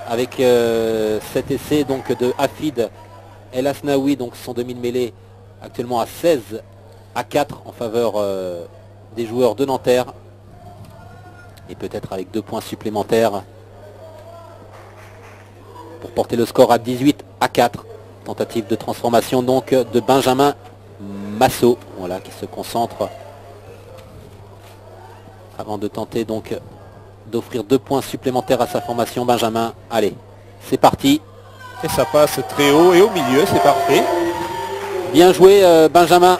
avec cet essai donc de Hafid El Aznaoui, donc son demi de mêlée actuellement à 16-4 en faveur des joueurs de Nanterre. Et peut-être avec 2 points supplémentaires pour porter le score à 18-4. Tentative de transformation donc de Benjamin Massot, voilà, qui se concentre avant de tenter donc d'offrir 2 points supplémentaires à sa formation. Benjamin, allez, c'est parti. Et ça passe très haut et au milieu, c'est parfait. Bien joué Benjamin.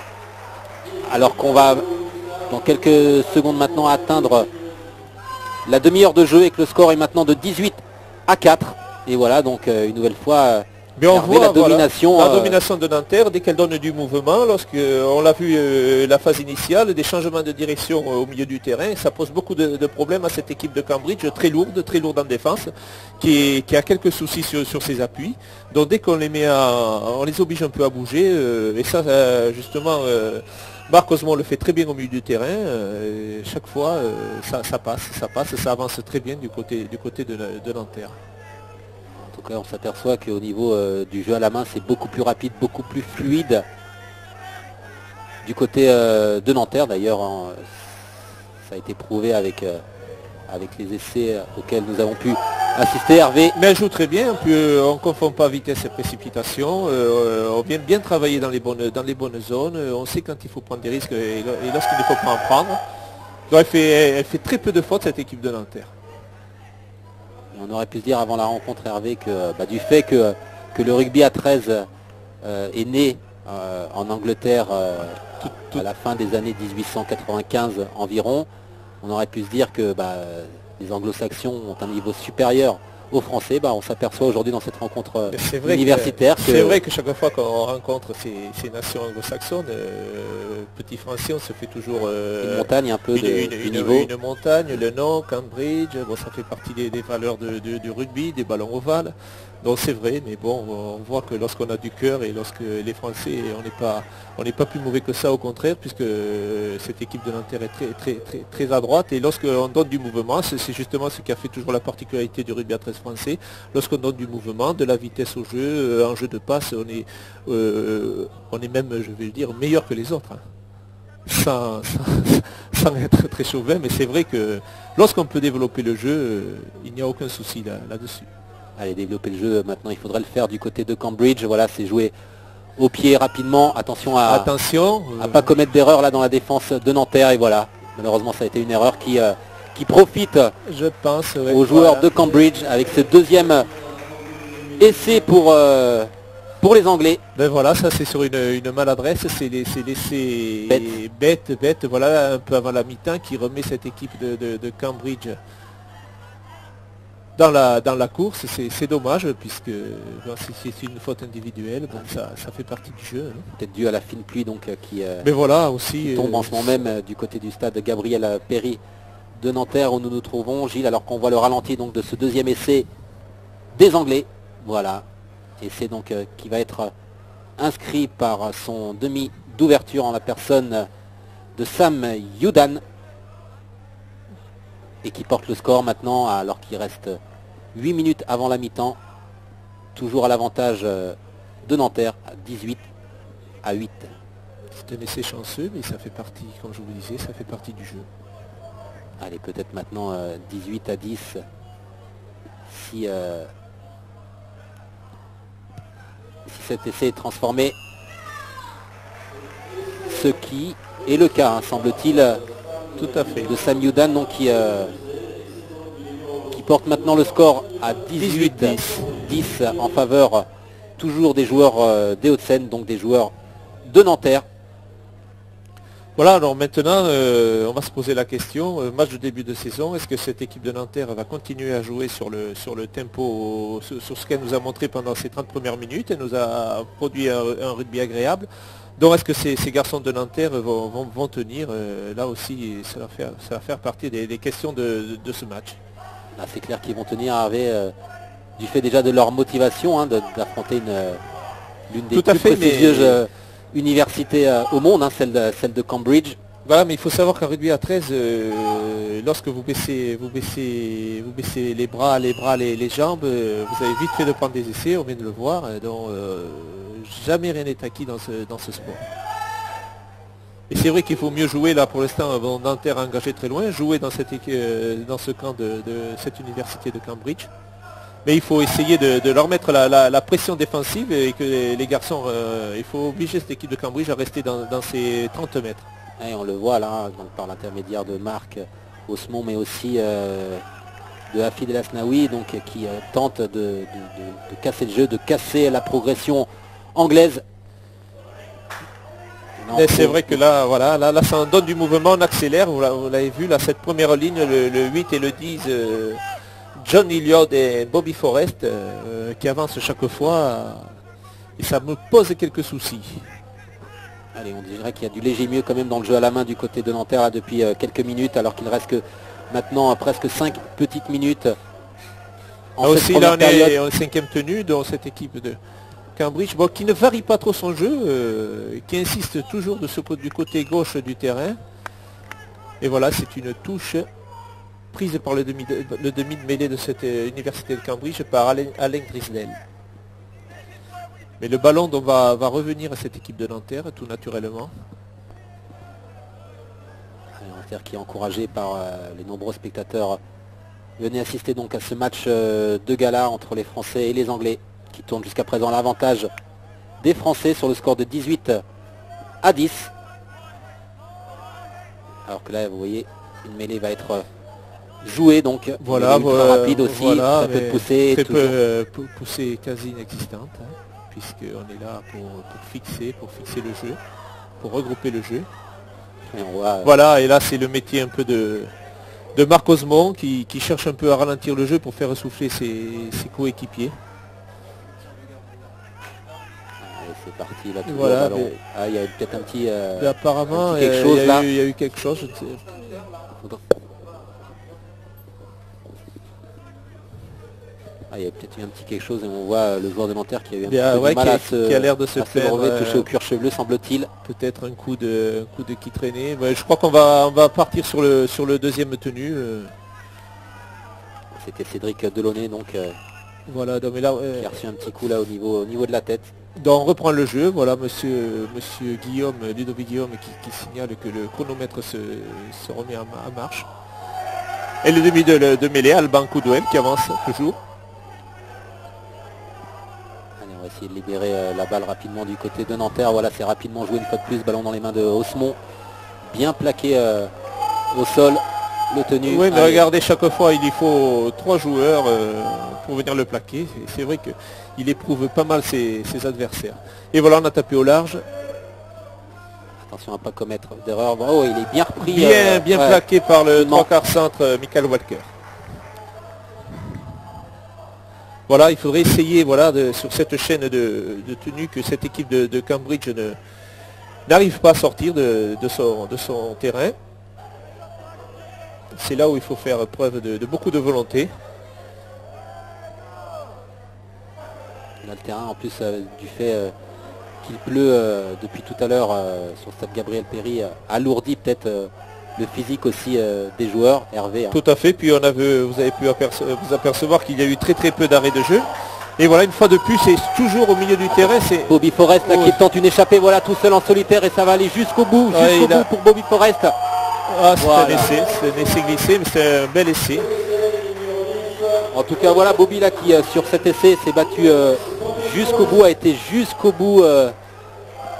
Alors qu'on va dans quelques secondes maintenant atteindre la demi-heure de jeu et que le score est maintenant de 18-4. Et voilà, donc une nouvelle fois, Mais on Hervé, voit la domination. la domination de Nanterre dès qu'elle donne du mouvement, lorsqu'on l'a vu la phase initiale, des changements de direction au milieu du terrain, ça pose beaucoup de problèmes à cette équipe de Cambridge, très lourde en défense, qui a quelques soucis sur ses appuis. Donc dès qu'on les met on les oblige un peu à bouger, et ça justement Marc Osmond le fait très bien au milieu du terrain, chaque fois ça passe, ça avance très bien du côté de Nanterre. En tout cas, on s'aperçoit qu'au niveau du jeu à la main, c'est beaucoup plus rapide, beaucoup plus fluide. Du côté de Nanterre, d'ailleurs, ça a été prouvé avec les essais auxquels nous avons pu assister. Hervé. Mais elle joue très bien, on ne confond pas vitesse et précipitation, on vient bien travailler dans les bonnes zones, on sait quand il faut prendre des risques et lorsqu'il ne faut pas en prendre. Donc elle fait très peu de fautes, cette équipe de Nanterre. On aurait pu se dire avant la rencontre, Hervé, que du fait que le rugby à 13 est né en Angleterre à la fin des années 1895 environ, on aurait pu se dire que les anglo-saxons ont un niveau supérieur aux Français. On s'aperçoit aujourd'hui dans cette rencontre universitaire c'est vrai que chaque fois qu'on rencontre ces nations anglo-saxonnes, petit français, on se fait toujours une montagne un peu du niveau. Une montagne, le nom, Cambridge, ça fait partie des valeurs du rugby, des ballons ovales. Donc c'est vrai, mais bon, on voit que lorsqu'on a du cœur et lorsque les Français, on n'est pas plus mauvais que ça, au contraire, puisque cette équipe de Nanterre est très à droite. Et lorsqu'on donne du mouvement, c'est justement ce qui a fait toujours la particularité du rugby à 13 français. Lorsqu'on donne du mouvement, de la vitesse au jeu, en jeu de passe, on est même, je vais le dire, meilleur que les autres. Sans être très chauvin, mais c'est vrai que lorsqu'on peut développer le jeu, il n'y a aucun souci là-dessus. Allez, développer le jeu maintenant, il faudrait le faire du côté de Cambridge. Voilà, c'est joué au pied rapidement. Attention à pas commettre d'erreur là dans la défense de Nanterre. Et voilà, malheureusement ça a été une erreur qui profite, je pense, aux joueurs de Cambridge avec ce deuxième essai pour les Anglais. Ben voilà, ça c'est sur une maladresse, c'est l'essai bête, voilà, un peu avant la mi-temps, qui remet cette équipe de Cambridge dans la course. C'est dommage, puisque c'est une faute individuelle, donc ça fait partie du jeu. Peut-être dû à la fine pluie donc Mais voilà, aussi, qui tombe en ce moment même du côté du stade Gabriel Péry de Nanterre où nous nous trouvons, Gilles, alors qu'on voit le ralenti donc de ce deuxième essai des Anglais. Voilà, essai donc qui va être inscrit par son demi d'ouverture en la personne de Sam Youdan, et qui porte le score maintenant alors qu'il reste 8 minutes avant la mi-temps, toujours à l'avantage de Nanterre, 18-8. C'est un essai chanceux, mais ça fait partie, comme je vous disais, ça fait partie du jeu. Allez, peut-être maintenant 18-10 si cet essai est transformé, ce qui est le cas, semble-t-il. Tout à fait. De Sam Youdan, donc qui porte maintenant le score à 18-10 en faveur toujours des joueurs des Hauts-de-Seine, donc des joueurs de Nanterre. Voilà, alors maintenant on va se poser la question, match de début de saison, est-ce que cette équipe de Nanterre va continuer à jouer sur le tempo, sur ce qu'elle nous a montré pendant ces 30 premières minutes? Elle nous a produit un rugby agréable. Donc est-ce que ces garçons de Nanterre vont tenir? Là aussi, ça va faire partie des questions de ce match. Là, c'est clair qu'ils vont tenir, Hervé, du fait déjà de leur motivation d'affronter l'une des plus prestigieuses universités au monde, celle de Cambridge. Voilà, mais il faut savoir qu'en rugby à 13, lorsque vous baissez les bras, les jambes, vous avez vite fait de prendre des essais, on vient de le voir, donc jamais rien n'est acquis dans ce sport. Et c'est vrai qu'il faut mieux jouer, là pour l'instant, Nanterre engagé très loin, jouer dans ce camp de cette université de Cambridge. Mais il faut essayer de leur mettre la pression défensive et que les garçons, il faut obliger cette équipe de Cambridge à rester dans ces 30 mètres. Et on le voit là, donc par l'intermédiaire de Marc Osmond, mais aussi de Hafid El Asnaoui, donc qui tente de casser le jeu, de casser la progression anglaise. C'est vrai que là, voilà, là ça en donne du mouvement, on accélère, vous l'avez vu, là, cette première ligne, le 8 et le 10 John Hilliard et Bobby Forrest qui avancent chaque fois et ça me pose quelques soucis. Allez, on dirait qu'il y a du léger mieux quand même dans le jeu à la main du côté de Nanterre là, depuis quelques minutes, alors qu'il reste que maintenant presque 5 petites minutes. Aussi là on est en 5e tenue dans cette équipe de Cambridge, bon, qui ne varie pas trop son jeu, qui insiste toujours du côté gauche du terrain. Et voilà, c'est une touche prise par le demi de mêlée de cette université de Cambridge par Alain Grisdel. Mais le ballon donc, va revenir à cette équipe de Nanterre tout naturellement. Nanterre qui est encouragé par les nombreux spectateurs. Venez assister donc à ce match de gala entre les Français et les Anglais qui tourne jusqu'à présent l'avantage des Français sur le score de 18-10. Alors que là vous voyez une mêlée va être jouée donc voilà, rapide aussi, voilà, ça peut pousser très peu poussée quasi inexistante. Puisqu'on est là pour fixer le jeu, pour regrouper le jeu. Et on voit, voilà, et là c'est le métier un peu de Marc Osmond qui cherche un peu à ralentir le jeu pour faire souffler ses coéquipiers. C'est parti là, tout voilà, ballon. Ah, il y a peut-être un petit... apparemment, quelque chose, il y a eu quelque chose. Je ne sais. Ah, il y a peut-être eu un petit quelque chose et on voit le joueur de Nanterre qui a eu un peu de mal qui a l'air de se faire touché au cuir chevelu semble-t-il. Peut-être un coup de qui traînait. Ouais, je crois qu'on va partir sur le deuxième tenu. C'était Cédric Delaunay donc voilà, donc, mais là, qui a reçu un petit coup là au niveau de la tête. Donc on reprend le jeu, voilà monsieur Guillaume, Ludovic Guillaume qui signale que le chronomètre se remet en marche. Et le demi de mêlée, Alban Koudouel qui avance toujours. Allez, on va essayer de libérer la balle rapidement du côté de Nanterre. Voilà, c'est rapidement joué une fois de plus, ballon dans les mains de Osmond. Bien plaqué au sol, le tenu. Oui, mais regardez, chaque fois il y faut 3 joueurs pour venir le plaquer. C'est vrai qu'il éprouve pas mal ses adversaires. Et voilà, on a tapé au large. Attention à ne pas commettre d'erreur. Oh, il est bien repris. Bien plaqué par le 3/4 centre Michael Walker. Voilà, il faudrait essayer sur cette chaîne de tenue que cette équipe de Cambridge n'arrive pas à sortir de son terrain. C'est là où il faut faire preuve de beaucoup de volonté. Là, le terrain, en plus, du fait qu'il pleut depuis tout à l'heure sur le stade Gabriel Péry, alourdit peut-être le physique aussi des joueurs, Hervé. Hein. Tout à fait, puis vous avez pu vous apercevoir qu'il y a eu très peu d'arrêts de jeu. Et voilà, une fois de plus, c'est toujours au milieu du terrain. C'est Bobby Forrest là, qui tente une échappée, voilà, tout seul en solitaire et ça va aller jusqu'au bout, bout pour Bobby Forrest. Ah, c'est un essai glissé, mais c'est un bel essai. En tout cas, voilà, Bobby là qui sur cet essai s'est battu jusqu'au bout, a été jusqu'au bout.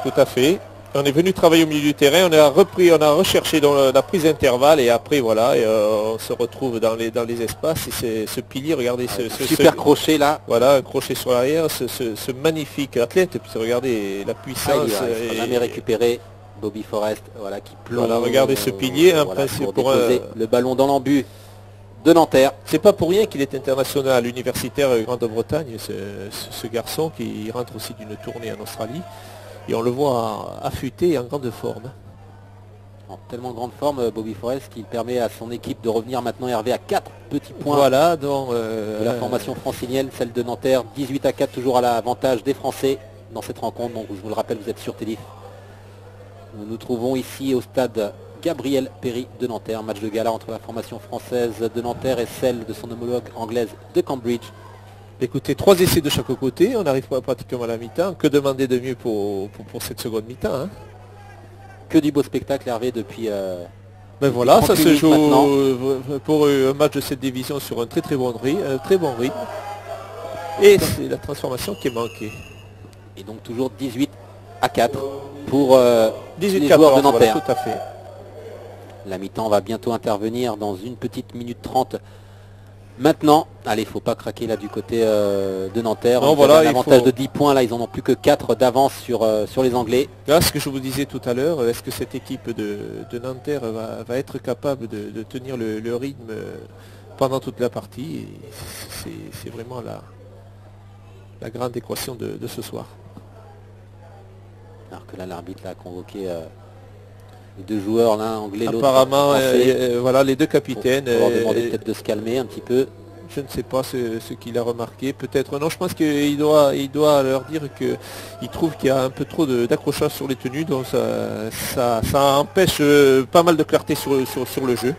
Tout à fait. On est venu travailler au milieu du terrain, on a recherché dans la prise d'intervalle et après voilà, et, on se retrouve dans les espaces et ce pilier, regardez ce super crochet là. Voilà, un crochet sur l'arrière, ce magnifique athlète, puis regardez la puissance. Il n'a jamais récupéré. Bobby Forrest, voilà, qui plonge. Voilà, regardez ce pilier, voilà, pour déposer le ballon dans l'embut de Nanterre. C'est pas pour rien qu'il est international universitaire Grande-Bretagne, ce garçon qui rentre aussi d'une tournée en Australie. Et on le voit affûté et en grande forme. En tellement grande forme, Bobby Forrest, qui permet à son équipe de revenir maintenant, Hervé, à 4 petits points. Voilà, donc, de la formation francilienne, celle de Nanterre, 18-4, toujours à l'avantage des Français dans cette rencontre. Donc je vous le rappelle, vous êtes sur Télif. Nous nous trouvons ici au stade Gabriel Péry de Nanterre, match de gala entre la formation française de Nanterre et celle de son homologue anglaise de Cambridge. Écoutez, 3 essais de chaque côté, on n'arrive pas pratiquement à la mi-temps. Que demander de mieux pour cette seconde mi-temps, hein? Que du beau spectacle, Hervé, depuis... Ben voilà, ça se joue maintenant pour un match de cette division sur un très bon rythme. Et c'est la transformation qui est manquée. Et donc toujours 18-4 pour les joueurs de Nanterre. Voilà, tout à fait. La mi-temps va bientôt intervenir dans une petite minute 30. Maintenant, allez, il ne faut pas craquer là du côté de Nanterre. Non, voilà, un avantage de 10 points, là ils en ont plus que 4 d'avance sur les Anglais. Là, ce que je vous disais tout à l'heure, est-ce que cette équipe de Nanterre va être capable de tenir le rythme pendant toute la partie. Et c'est vraiment la grande équation de ce soir. Alors que là, l'arbitre a convoqué les deux joueurs, l'un anglais, l'autre apparemment, français, voilà, les deux capitaines. pour leur demander peut-être de se calmer un petit peu. Je ne sais pas ce qu'il a remarqué. Peut-être, non, je pense qu'il doit leur dire qu'il trouve qu'il y a un peu trop d'accrochage sur les tenues, donc ça empêche pas mal de clarté sur le jeu.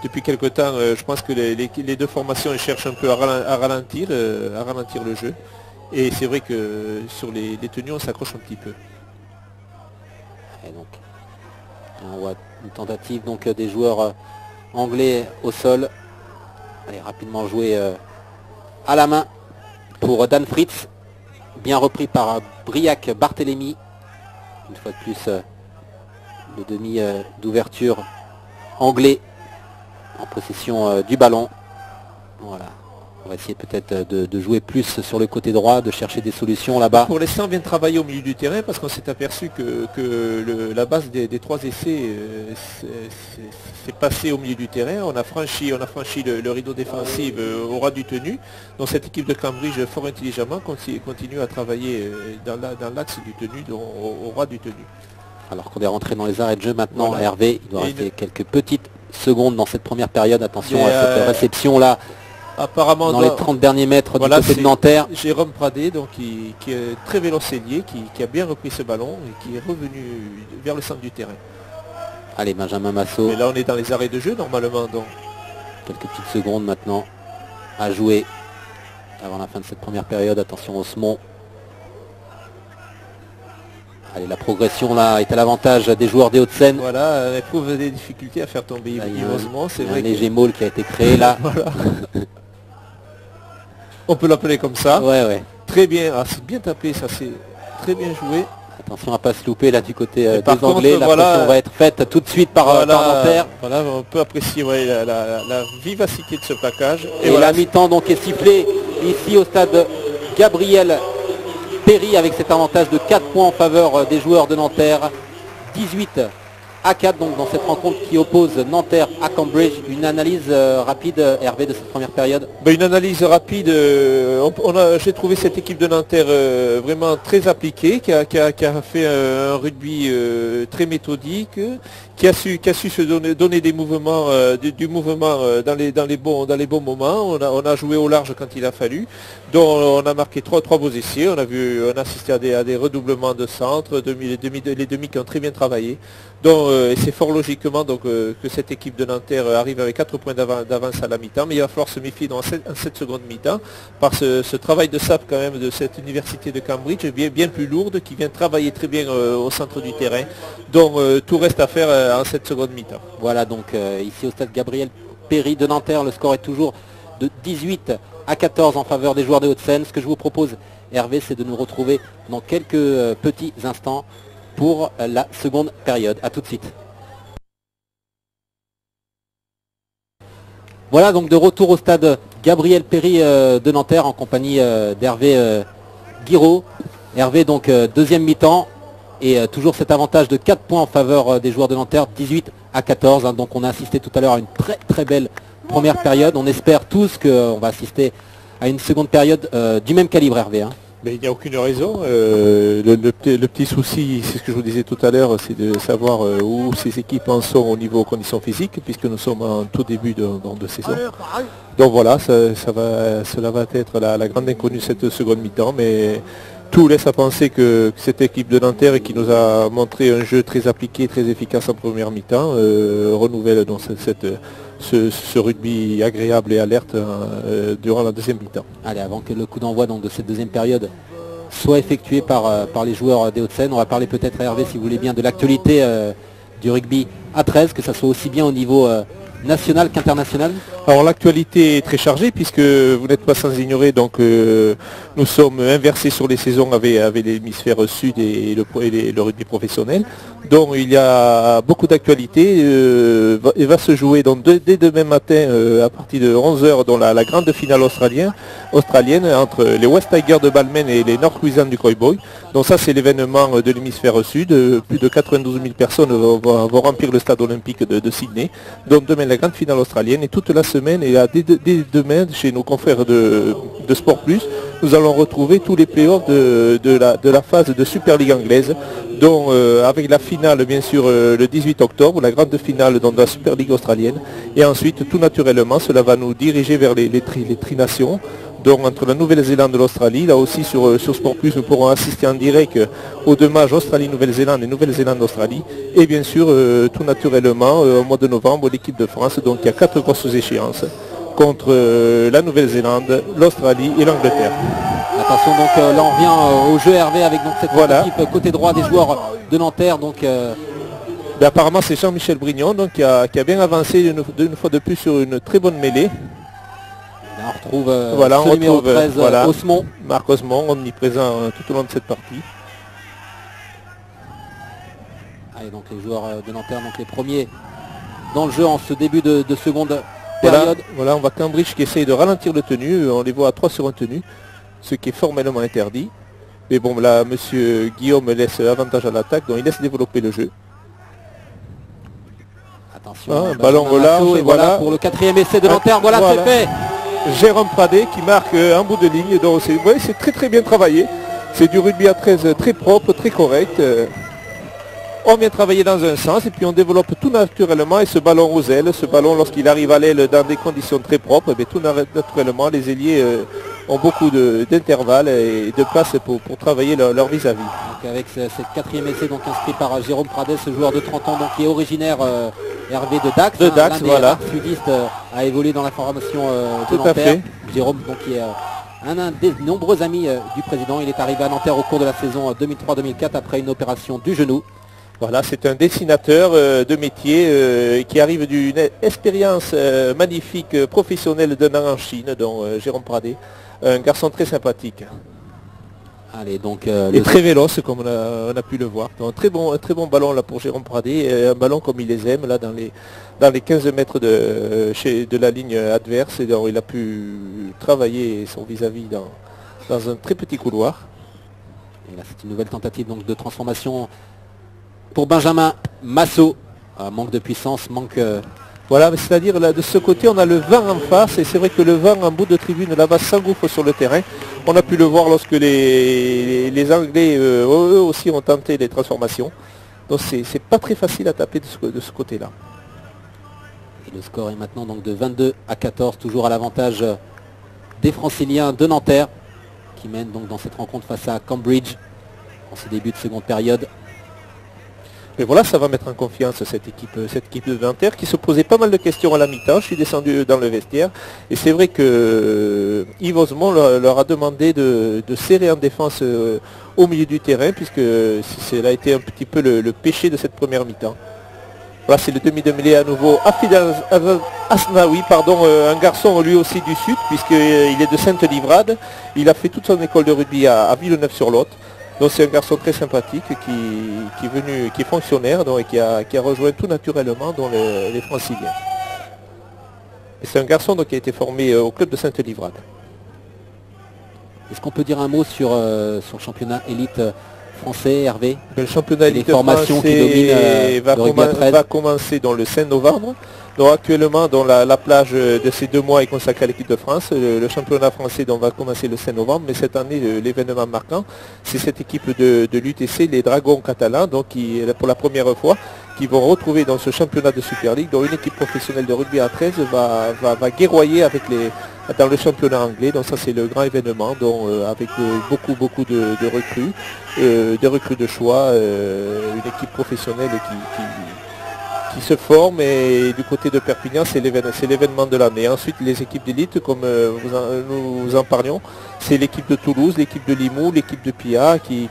Depuis quelque temps, je pense que les deux formations cherchent un peu à ralentir le jeu. Et c'est vrai que sur les tenues, on s'accroche un petit peu. Et donc, on voit une tentative donc, des joueurs anglais au sol. Allez, rapidement joué à la main pour Dan Fritz. Bien repris par Briac Barthélemy. Une fois de plus, le demi d'ouverture anglais en possession du ballon. Voilà. On va essayer peut-être de jouer plus sur le côté droit, de chercher des solutions là-bas. Pour l'instant, on vient de travailler au milieu du terrain parce qu'on s'est aperçu que la base des 3 essais s'est passée au milieu du terrain. On a franchi le rideau défensif au ras du tenu. Donc cette équipe de Cambridge, fort intelligemment, continue à travailler dans l'axe du tenu, au ras du tenu. Alors qu'on est rentré dans les arrêts de jeu maintenant, voilà. Hervé, il doit rester quelques petites secondes dans cette première période. Attention à cette réception là. Apparemment dans les 30 derniers mètres du côté de Nanterre. Jérôme Pradé, donc, qui est très vélocélier, qui a bien repris ce ballon et qui est revenu vers le centre du terrain. Allez, Benjamin Massot. Et là on est dans les arrêts de jeu normalement. Donc. Quelques petites secondes maintenant à jouer avant la fin de cette première période. Attention Osmond. Allez, la progression là est à l'avantage des joueurs des Hauts-de-Seine. Voilà, elle éprouve des difficultés à faire tomber Osmond. C'est vrai. Un léger maul qui a été créé là. Voilà. On peut l'appeler comme ça. Ouais. Très bien, c'est bien tapé, ça c'est très bien joué. Attention à pas se louper là du côté des contre, Anglais. La pression va être faite tout de suite par Nanterre. Voilà, on peut apprécier la vivacité de ce plaquage. Et la mi-temps donc est sifflée ici au stade Gabriel Péry avec cet avantage de 4 points en faveur des joueurs de Nanterre. 18-4 donc dans cette rencontre qui oppose Nanterre à Cambridge. Une analyse rapide, Hervé, de cette première période? Une analyse rapide, j'ai trouvé cette équipe de Nanterre vraiment très appliquée, qui a fait un rugby très méthodique, qui a su se donner des mouvements, du mouvement dans les bons moments. On a joué au large quand il a fallu, donc on a marqué trois beaux essais. On a assisté à des redoublements de centre, les demi qui ont très bien travaillé. Donc, et c'est fort logiquement donc, que cette équipe de Nanterre arrive avec 4 points d'avance à la mi-temps, mais il va falloir se méfier dans cette seconde mi-temps par ce travail de sape quand même de cette université de Cambridge, bien plus lourde, qui vient travailler très bien au centre du terrain. Donc tout reste à faire en cette seconde mi-temps. Voilà donc ici au stade Gabriel Péry de Nanterre, le score est toujours de 18-14 en faveur des joueurs des Hauts-de-Seine. Ce que je vous propose, Hervé, c'est de nous retrouver dans quelques petits instants pour la seconde période. A tout de suite. Voilà donc de retour au stade Gabriel Péry de Nanterre en compagnie d'Hervé Guiraud. Hervé donc deuxième mi-temps et toujours cet avantage de 4 points en faveur des joueurs de Nanterre, 18-14. Hein, donc on a assisté tout à l'heure à une très belle première période. On espère tous qu'on va assister à une seconde période du même calibre, Hervé. Hein. Mais il n'y a aucune raison. Le petit souci, c'est ce que je vous disais tout à l'heure, c'est de savoir où ces équipes en sont au niveau conditions physiques, puisque nous sommes en tout début de saison. Donc voilà, cela va être la grande inconnue cette seconde mi-temps, mais tout laisse à penser que cette équipe de Nanterre, qui nous a montré un jeu très appliqué, très efficace en première mi-temps, renouvelle donc ce rugby agréable et alerte durant la deuxième mi-temps. Allez, avant que le coup d'envoi de cette deuxième période soit effectué par les joueurs des Hauts-de-Seine, on va parler peut-être à Hervé, si vous voulez bien, de l'actualité du rugby à 13, que ça soit aussi bien au niveau national qu'international. Alors l'actualité est très chargée, puisque vous n'êtes pas sans ignorer, donc nous sommes inversés sur les saisons avec l'hémisphère sud et le rugby professionnel. Donc il y a beaucoup d'actualités. Il va se jouer donc, dès demain matin à partir de 11h dans la grande finale australienne entre les West Tigers de Balmain et les North Queensland du Croy Boy. Donc ça c'est l'événement de l'hémisphère sud. Plus de 92 000 personnes vont remplir le stade olympique de Sydney. Donc demain la grande finale australienne et toute la semaine et dès demain chez nos confrères de Sport Plus, nous allons retrouver tous les playoffs de la phase de Super League anglaise, dont avec la finale bien sûr le 18 octobre, la grande finale dans la Super League australienne. Et ensuite tout naturellement cela va nous diriger vers les trinations. Donc entre la Nouvelle-Zélande et l'Australie, là aussi sur Sport Plus, nous pourrons assister en direct aux deux matchs Australie-Nouvelle-Zélande et Nouvelle-Zélande-Australie. Et bien sûr, tout naturellement, au mois de novembre, l'équipe de France, donc il y a 4 grosses échéances contre la Nouvelle-Zélande, l'Australie et l'Angleterre. Attention, donc là on revient au jeu Hervé avec donc cette équipe côté droit des joueurs de Nanterre. Donc, apparemment c'est Jean-Michel Brignon donc, qui a bien avancé une fois de plus sur une très bonne mêlée. On retrouve numéro 13, Osmond. Marc Osmond, omniprésent tout au long de cette partie. Allez, donc les joueurs de Nanterre, donc les premiers dans le jeu en ce début de seconde période. Voilà, on voit Cambridge qui essaye de ralentir le tenu. On les voit à 3 sur un tenu, ce qui est formellement interdit. Mais bon, là, monsieur Guillaume laisse avantage à l'attaque, donc il laisse développer le jeu. Attention, ballon relâche, et voilà pour le 4e essai de Nanterre. Voilà. C'est fait. Jérôme Pradet qui marque en bout de ligne. Donc c'est très très bien travaillé. C'est du rugby à 13 très propre, très correct. On vient travailler dans un sens et puis on développe tout naturellement. Et ce ballon aux ailes, ce ballon lorsqu'il arrive à l'aile dans des conditions très propres, tout naturellement les ailiers ont beaucoup d'intervalles et de place pour travailler leur vis-à-vis. Donc avec cette 4e essai donc inscrit par Jérôme Pradet, ce joueur de 30 ans donc, qui est originaire Hervé de Dax. Dax, voilà. Sudiste a évolué dans la formation de Nanterre. Jérôme donc, qui est un des nombreux amis du président. Il est arrivé à Nanterre au cours de la saison 2003-2004 après une opération du genou. Voilà, c'est un dessinateur de métier qui arrive d'une expérience magnifique professionnelle d'un an en Chine, dont Jérôme Pradet, un garçon très sympathique. Allez, donc, et très véloce comme on a pu le voir. Donc, un très bon ballon là pour Jérôme Pradet, un ballon comme il les aime là dans les 15 mètres de la ligne adverse. Et donc, il a pu travailler son vis-à-vis dans un très petit couloir. Et là c'est une nouvelle tentative donc, de transformation pour Benjamin Massot. Manque de puissance, Voilà, c'est-à-dire là de ce côté on a le vent en face et c'est vrai que le vent en bout de tribune là-bas s'engouffre sur le terrain. On a pu le voir lorsque les Anglais eux aussi ont tenté les transformations. Donc c'est pas très facile à taper de ce côté-là. Et le score est maintenant donc de 22-14, toujours à l'avantage des Franciliens de Nanterre, qui mènent donc dans cette rencontre face à Cambridge en ce début de seconde période. Et voilà, ça va mettre en confiance cette équipe de Nanterre qui se posait pas mal de questions à la mi-temps. Je suis descendu dans le vestiaire et c'est vrai que Yves Osmond leur a demandé de serrer en défense au milieu du terrain puisque cela a été un petit peu le péché de cette première mi-temps. Voilà, c'est le demi de mêlée à nouveau. Afid Asnaoui, un garçon lui aussi du sud puisqu'il est de Sainte-Livrade. Il a fait toute son école de rugby à Villeneuve-sur-Lot. Donc c'est un garçon très sympathique qui est fonctionnaire donc, et qui a rejoint tout naturellement dans les Franciliens. Et c'est un garçon donc, qui a été formé au club de Sainte-Livrade. Est-ce qu'on peut dire un mot sur le championnat élite français, Hervé? Le championnat élite français va commencer dans le 5 novembre. Donc actuellement, dans la plage de ces 2 mois est consacrée à l'équipe de France. Le championnat français donc, va commencer le 5 novembre, mais cette année, l'événement marquant, c'est cette équipe de l'UTC, les Dragons catalans, donc qui, pour la première fois, qui vont retrouver dans ce championnat de Super League, dont une équipe professionnelle de rugby à 13 va guerroyer dans le championnat anglais. Donc ça c'est le grand événement, avec beaucoup de recrues de choix, une équipe professionnelle qui se forme et du côté de Perpignan c'est l'événement de l'année. Ensuite les équipes d'élite comme nous en parlions, c'est l'équipe de Toulouse, l'équipe de Limoux, l'équipe de Pia qui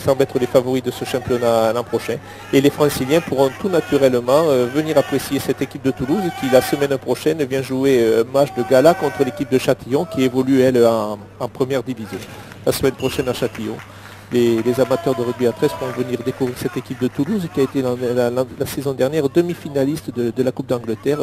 semblent être les favoris de ce championnat l'an prochain. Et les Franciliens pourront tout naturellement venir apprécier cette équipe de Toulouse qui la semaine prochaine vient jouer un match de gala contre l'équipe de Châtillon qui évolue elle en première division. La semaine prochaine à Châtillon. Les amateurs de rugby à 13 pourront venir découvrir cette équipe de Toulouse qui a été la saison dernière demi-finaliste de la Coupe d'Angleterre,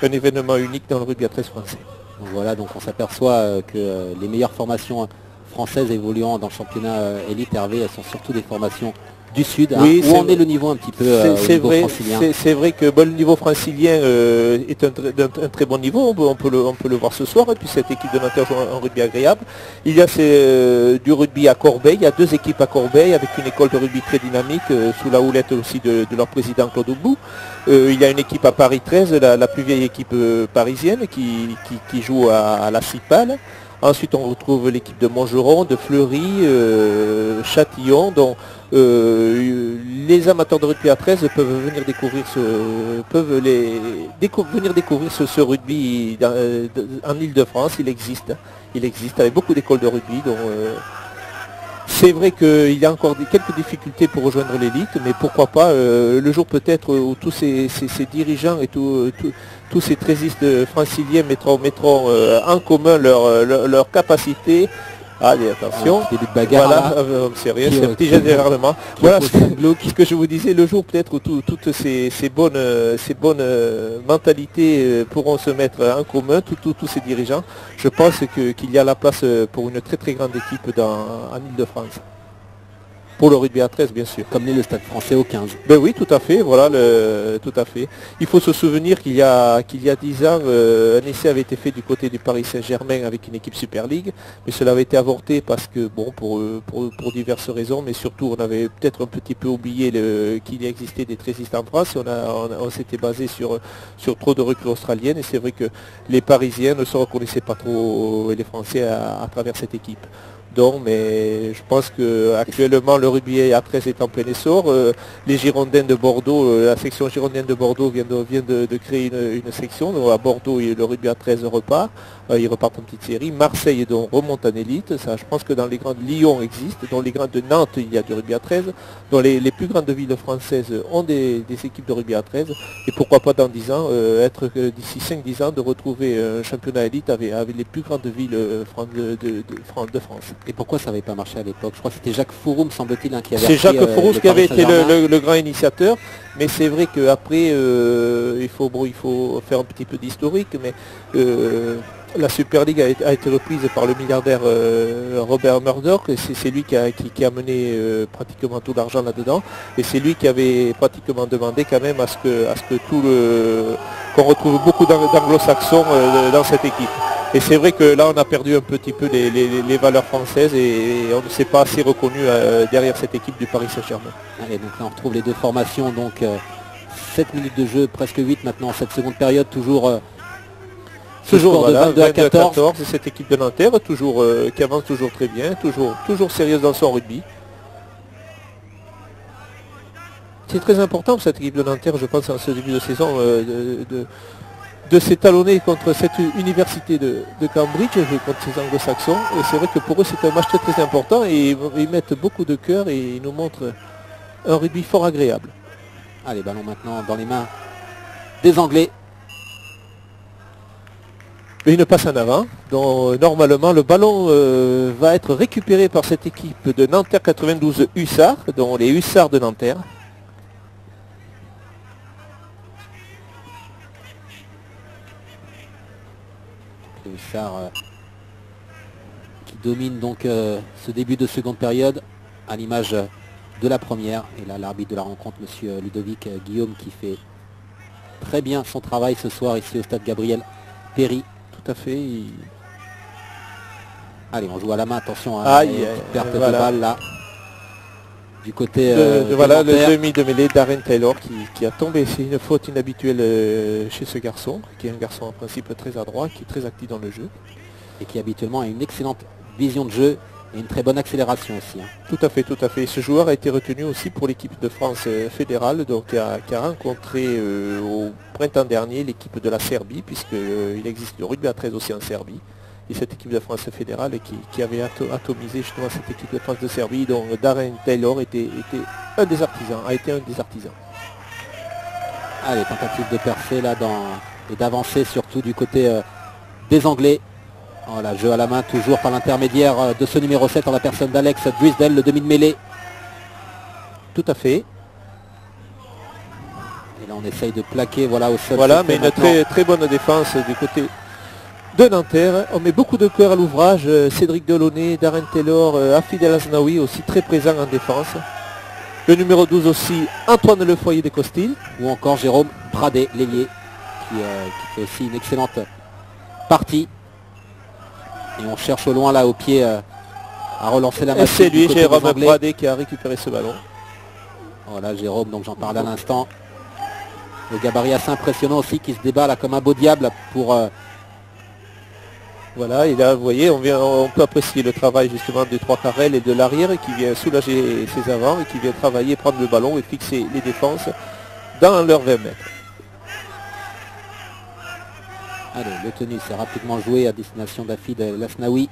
un événement unique dans le rugby à 13 français. Donc voilà, donc on s'aperçoit que les meilleures formations françaises évoluant dans le championnat élite, Hervé, elles sont surtout des formations du Sud, oui, où en est le niveau un petit peu c'est niveau vrai, francilien. c'est vrai que le niveau francilien est un très bon niveau, on peut le voir ce soir, et puis cette équipe de Nanterre joue un rugby agréable. Il y a du rugby à Corbeil, il y a 2 équipes à Corbeil avec une école de rugby très dynamique, sous la houlette aussi de leur président Claude Aubout. Il y a une équipe à Paris 13, la plus vieille équipe parisienne qui joue à la Cipale. Ensuite, on retrouve l'équipe de Montgeron, de Fleury, Châtillon, dont les amateurs de rugby à 13 peuvent venir découvrir ce rugby en Île-de-France. Il existe avec beaucoup d'écoles de rugby. Donc, c'est vrai qu'il y a encore quelques difficultés pour rejoindre l'élite, mais pourquoi pas le jour peut-être où tous ces dirigeants et tous ces trésistes franciliens mettront en commun leur capacité. Allez, attention, début de bagarre, voilà, c'est rien, c'est un petit jet d'énervement. Voilà ce que je vous disais, le jour peut-être où toutes ces bonnes mentalités pourront se mettre en commun, tous ces dirigeants, je pense qu'il y a la place pour une très très grande équipe en Île-de-France. Pour le rugby à 13, bien sûr. Comme l'est le Stade Français au 15. Ben oui, tout à fait, voilà, tout à fait. Il faut se souvenir qu'il y a 10 ans, un essai avait été fait du côté du Paris Saint-Germain avec une équipe Super League, mais cela avait été avorté parce que, bon, pour diverses raisons, mais surtout on avait peut-être un petit peu oublié qu'il existait des trésistes en France, et on s'était basé sur trop de recrues australiennes, et c'est vrai que les Parisiens ne se reconnaissaient pas trop, les Français, à travers cette équipe. Donc, mais je pense qu'actuellement le rugby à 13 est en plein essor. Les Girondins de Bordeaux, la section girondine de Bordeaux vient de créer une section. Donc à Bordeaux, le rugby à 13 repart. Ils repartent en petite série. Marseille donc remonte en élite. Ça, je pense que dans les grandes, Lyon existe. Dans les grandes de Nantes, il y a du rugby à 13. Dans les plus grandes villes françaises ont des équipes de rugby à 13. Et pourquoi pas dans 10 ans, être d'ici 5-10 ans, de retrouver un championnat élite avec les plus grandes villes de France. Et pourquoi ça n'avait pas marché à l'époque? Je crois que c'était Jacques Fouroum, semble-t-il, qui avait... C'est Jacques Fouroum qui avait été le grand initiateur, mais c'est vrai qu'après, il faut faire un petit peu d'historique, mais la Super League a été reprise par le milliardaire Robert Murdoch, et c'est lui qui a mené pratiquement tout l'argent là-dedans, et c'est lui qui avait pratiquement demandé quand même à ce que qu'on retrouve beaucoup d'anglo-saxons dans cette équipe. Et c'est vrai que là on a perdu un petit peu les valeurs françaises, et on ne s'est pas assez reconnu derrière cette équipe du Paris Saint-Germain. Allez, donc là on retrouve les deux formations, donc 7 minutes de jeu, presque 8 maintenant en cette seconde période, toujours voilà, de 22 à 14. C'est cette équipe de Nanterre, qui avance toujours très bien, toujours sérieuse dans son rugby. C'est très important pour cette équipe de Nanterre, je pense, en ce début de saison, de s'étalonner contre cette université de Cambridge, contre ces anglo-saxons. Et c'est vrai que pour eux c'est un match très très important, et ils mettent beaucoup de cœur et ils nous montrent un rugby fort agréable. Allez, ballon maintenant dans les mains des Anglais. Et une passe en avant, donc normalement le ballon va être récupéré par cette équipe de Nanterre 92 Hussards, dont les Hussards de Nanterre. Les Hussards qui dominent donc ce début de seconde période à l'image de la première. Et là l'arbitre de la rencontre, monsieur Ludovic Guillaume, qui fait très bien son travail ce soir ici au stade Gabriel Péry. Tout à fait. Allez, on joue à la main, attention à une perte de balle là. Du côté voilà le demi de mêlée Darren Taylor qui a tombé. C'est une faute inhabituelle chez ce garçon, qui est un garçon en principe très adroit, qui est très actif dans le jeu. Et qui habituellement a une excellente vision de jeu et une très bonne accélération aussi. Tout à fait, tout à fait. Ce joueur a été retenu aussi pour l'équipe de France fédérale, donc qui a rencontré au printemps dernier l'équipe de la Serbie, puisqu'il existe le rugby à 13 aussi en Serbie. Et cette équipe de France fédérale qui avait atomisé justement cette équipe de France de Serbie, dont Darren Taylor a été un des artisans. Allez, tentative de percer là et d'avancer surtout du côté des Anglais. Voilà, jeu à la main toujours par l'intermédiaire de ce numéro 7 en la personne d'Alex Drisdale, le demi de mêlée. Tout à fait. Et là on essaye de plaquer au sol. Voilà, mais une très bonne défense du côté de Nanterre. On met beaucoup de cœur à l'ouvrage. Cédric Delaunay, Darren Taylor, Afid El Aznaoui aussi très présent en défense. Le numéro 12 aussi, Antoine Le Foyer des Costil. Ou encore Jérôme Pradet, l'ailier, qui fait aussi une excellente partie. Et on cherche au loin là au pied à relancer la Et machine. c'est lui, du côté Jérôme des Anglais. Pradet, qui a récupéré ce ballon. Voilà Jérôme, donc j'en parlais à l'instant. Le gabarit assez impressionnant aussi qui se débat là comme un beau diable pour... Voilà, et là vous voyez, on peut apprécier le travail justement du 3 carrel et de l'arrière qui vient soulager ses avants et qui vient travailler, prendre le ballon et fixer les défenses dans leurs 20 mètres. Allez, le tennis est rapidement joué à destination d'Afid Lasnaoui.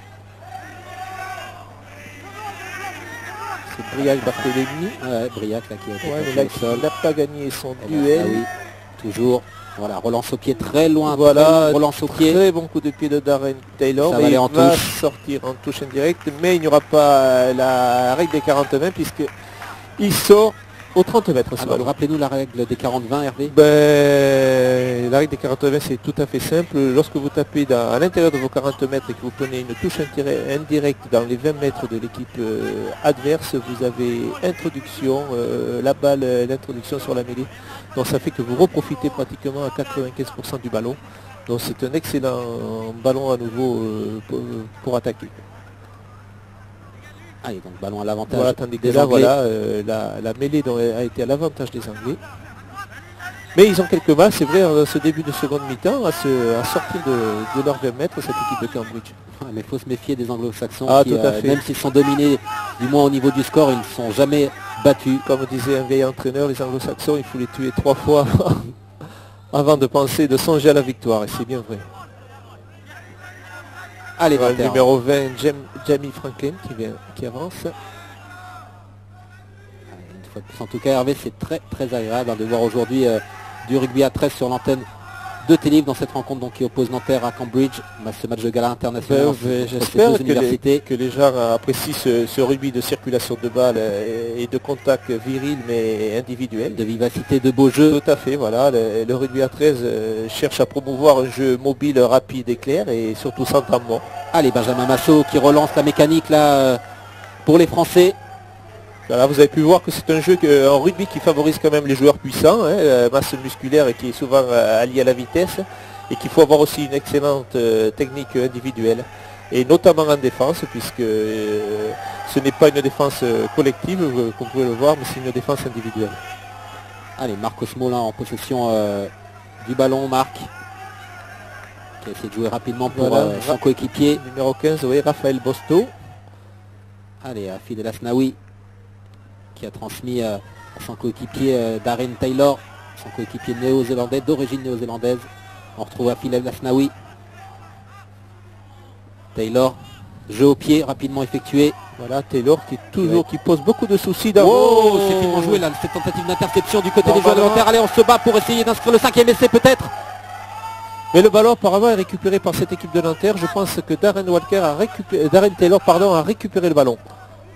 C'est Briac Barthélémy. Ouais, Briac là qui a été Ouais, mais passé là, au sol. il n'a pas gagné son Et duel. Lasnaoui, toujours. Voilà, relance au pied très loin. Voilà, très loin, relance au pied. très bon coup de pied de Darren Taylor. Ça va Et aller il en va touche. sortir en touche indirecte, mais il n'y aura pas la règle des 40-20 puisqu'il sort aux 30 mètres. ce Alors ballon. rappelez-nous la règle des 40-20 Hervé. La règle des 40-20 c'est tout à fait simple. Lorsque vous tapez à l'intérieur de vos 40 mètres et que vous prenez une touche indirecte dans les 20 mètres de l'équipe adverse, vous avez introduction, la balle, l'introduction sur la mêlée. Donc ça fait que vous reprofitez pratiquement à 95% du ballon. Donc c'est un excellent ballon à nouveau pour attaquer. Allez, donc ballon à l'avantage. Voilà, tandis que des là, Anglais. voilà, la mêlée a été à l'avantage des Anglais. Mais ils ont quelques mal, c'est vrai, en ce début de seconde mi-temps, à sortir de leurs 20 mètres, cette équipe de Cambridge. Ouais, mais il faut se méfier des anglo-saxons Ah, qui, tout à fait. même s'ils sont dominés, du moins au niveau du score, ils ne sont jamais battus. Comme disait un vieil entraîneur, les anglo-saxons, il faut les tuer 3 fois avant de penser, de songer à la victoire, et c'est bien vrai. Allez, Voilà, le Nanterre. numéro 20, Jamie Franklin qui avance. Une fois de plus, en tout cas, Hervé, c'est très très agréable de voir aujourd'hui du rugby à 13 sur l'antenne de Télé dans cette rencontre donc, qui oppose Nanterre à Cambridge. Ce match de gala international entre ces J'espère deux universités. que les gens apprécient ce rugby de circulation de balles et de contact viril mais individuel. De vivacité, de beaux jeux. Tout à fait, voilà. Le rugby à 13 cherche à promouvoir un jeu mobile, rapide et clair et surtout sans temps. Allez, Benjamin Massot qui relance la mécanique là pour les Français. Voilà, vous avez pu voir que c'est un jeu en rugby qui favorise quand même les joueurs puissants, la masse musculaire et qui est souvent alliée à la vitesse et qu'il faut avoir aussi une excellente technique individuelle et notamment en défense puisque ce n'est pas une défense collective comme vous pouvez le voir mais c'est une défense individuelle. Allez, Marcos Molin en possession du ballon, Marc qui a essayé de jouer rapidement pour Voilà, son coéquipier. Numéro 15, oui, Raphaël Bosto. Allez, Afid El Asnaoui qui a transmis à son coéquipier Darren Taylor, son coéquipier néo-zélandais, d'origine néo-zélandaise. On retrouve Afid El Asnaoui. Taylor, jeu au pied rapidement effectué. Voilà, Taylor qui pose beaucoup de soucis Oh, c'est finalement joué là, cette tentative d'interception du côté des joueurs de Nanterre. Allez, on se bat pour essayer d'inscrire le 5e essai peut-être. Mais le ballon apparemment est récupéré par cette équipe de Nanterre. Je pense que Darren Taylor a récupéré le ballon.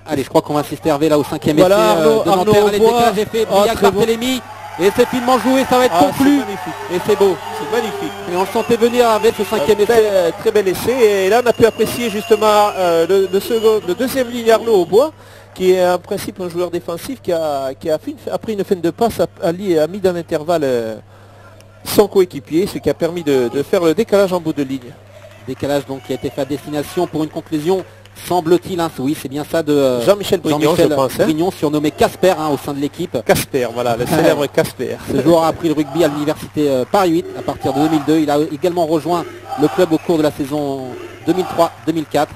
Allez, je crois qu'on va assister Hervé là au 5e Voilà, essai Arnaud de Nanterre. Allez, Aubois. décalage est fait, Ah, Briac très bon. Barthélémy. Et c'est finement joué, ça va être conclu. C'est magnifique. Et c'est beau. C'est magnifique. Et on le sentait venir avec ce 5e essai. Très bel essai. Et là, on a pu apprécier justement le deuxième ligne Arnaud Aubois, qui est en principe un joueur défensif qui a pris une fin de passe, a mis dans l'intervalle son coéquipier, ce qui a permis de faire le décalage en bout de ligne. Décalage donc qui a été fait à destination pour une conclusion, semble-t-il, hein, oui c'est bien ça, de Jean-Michel Brignon, je pense. Brignon, surnommé Casper au sein de l'équipe. Casper, voilà, le célèbre Casper. Ce joueur a appris le rugby à l'université Paris 8 à partir de 2002. Il a également rejoint le club au cours de la saison 2003-2004.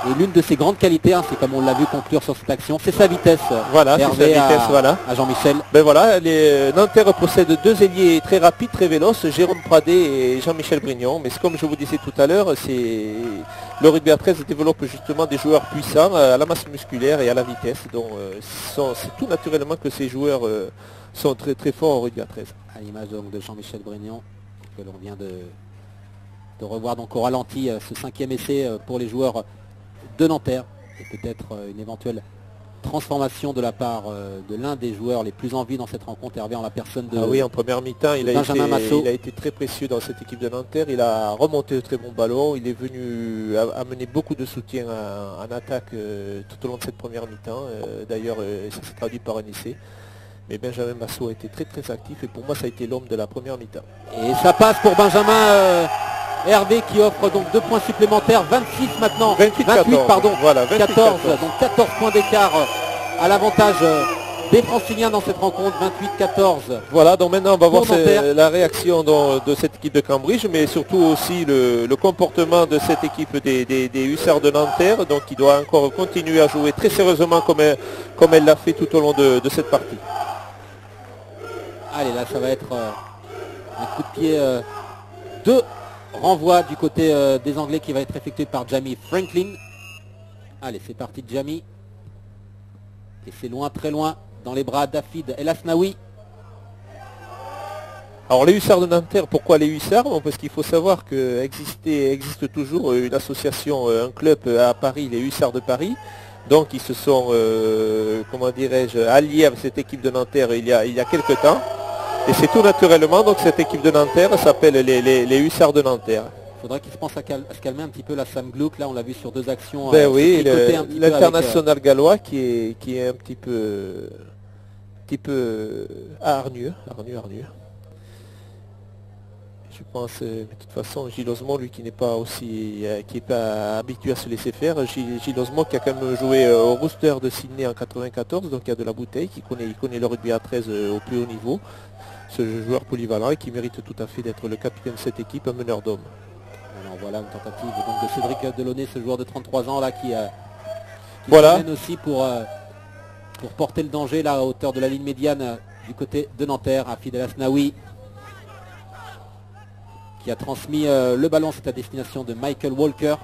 Et l'une de ses grandes qualités, c'est comme on l'a vu conclure sur cette action, c'est sa vitesse. Voilà, c'est sa Hervé vitesse, voilà. à Jean-Michel. Ben voilà, les Nanterre possède deux ailiers très rapides, très véloces, Jérôme Pradet et Jean-Michel Brignon. Mais comme je vous disais tout à l'heure, le rugby à 13 développe justement des joueurs puissants à la masse musculaire et à la vitesse. Donc c'est tout naturellement que ces joueurs sont très très forts au rugby à 13. À l'image donc de Jean-Michel Brignon, que l'on vient de revoir donc au ralenti ce 5e essai pour les joueurs de Nanterre. Et peut-être une éventuelle transformation de la part de l'un des joueurs les plus en vie dans cette rencontre, Hervé, en la personne de oui, en première mi-temps, il Massot. a été très précieux dans cette équipe de Nanterre. Il a remonté de très bons ballons. Il est venu amener beaucoup de soutien en attaque tout au long de cette première mi-temps. D'ailleurs, ça s'est traduit par un essai. Mais Benjamin Massot a été très très actif et pour moi, ça a été l'homme de la première mi-temps. Et ça passe pour Benjamin Hervé qui offre donc 2 points supplémentaires, 26 maintenant, 28 pardon, voilà, 14, donc 14 points d'écart à l'avantage des Franciliens dans cette rencontre, 28-14. Voilà, donc maintenant on va voir Nanterre. la réaction de cette équipe de Cambridge, mais surtout aussi le comportement de cette équipe des Hussards de Nanterre, donc qui doit encore continuer à jouer très sérieusement comme elle l'a fait tout au long de cette partie. Allez, là ça va être un coup de pied de renvoi du côté des Anglais qui va être effectué par Jamie Franklin. Allez, c'est parti de Jamie. Et c'est loin, très loin, dans les bras d'Afid El Asnaoui. Alors les Hussards de Nanterre, pourquoi les Hussards? Parce qu'il faut savoir qu'existe toujours une association, un club à Paris, les Hussards de Paris. Donc ils se sont, comment dirais-je, alliés avec cette équipe de Nanterre il y a quelques temps. Et c'est tout naturellement, donc cette équipe de Nanterre s'appelle les Hussards de Nanterre. Il faudra qu'il se pense à se calmer un petit peu, la Sam Gluck. Là, on l'a vu sur 2 actions. Ben oui, l'international gallois qui est un petit peu hargneux. Je pense, mais de toute façon, Gilles Osmond, lui qui n'est pas aussi, qui est pas habitué à se laisser faire, Gilles Osmond qui a quand même joué au Rooster de Sydney en 94, donc il y a de la bouteille, il connaît le rugby à 13 au plus haut niveau. Ce joueur polyvalent et qui mérite tout à fait d'être le capitaine de cette équipe, un meneur d'hommes. Alors voilà une tentative donc de Cédric Delaunay, ce joueur de 33 ans là qui voilà. mène aussi pour porter le danger là à hauteur de la ligne médiane du côté de Nanterre. Afid El Asnaoui qui a transmis le ballon, c'est à destination de Michael Walker.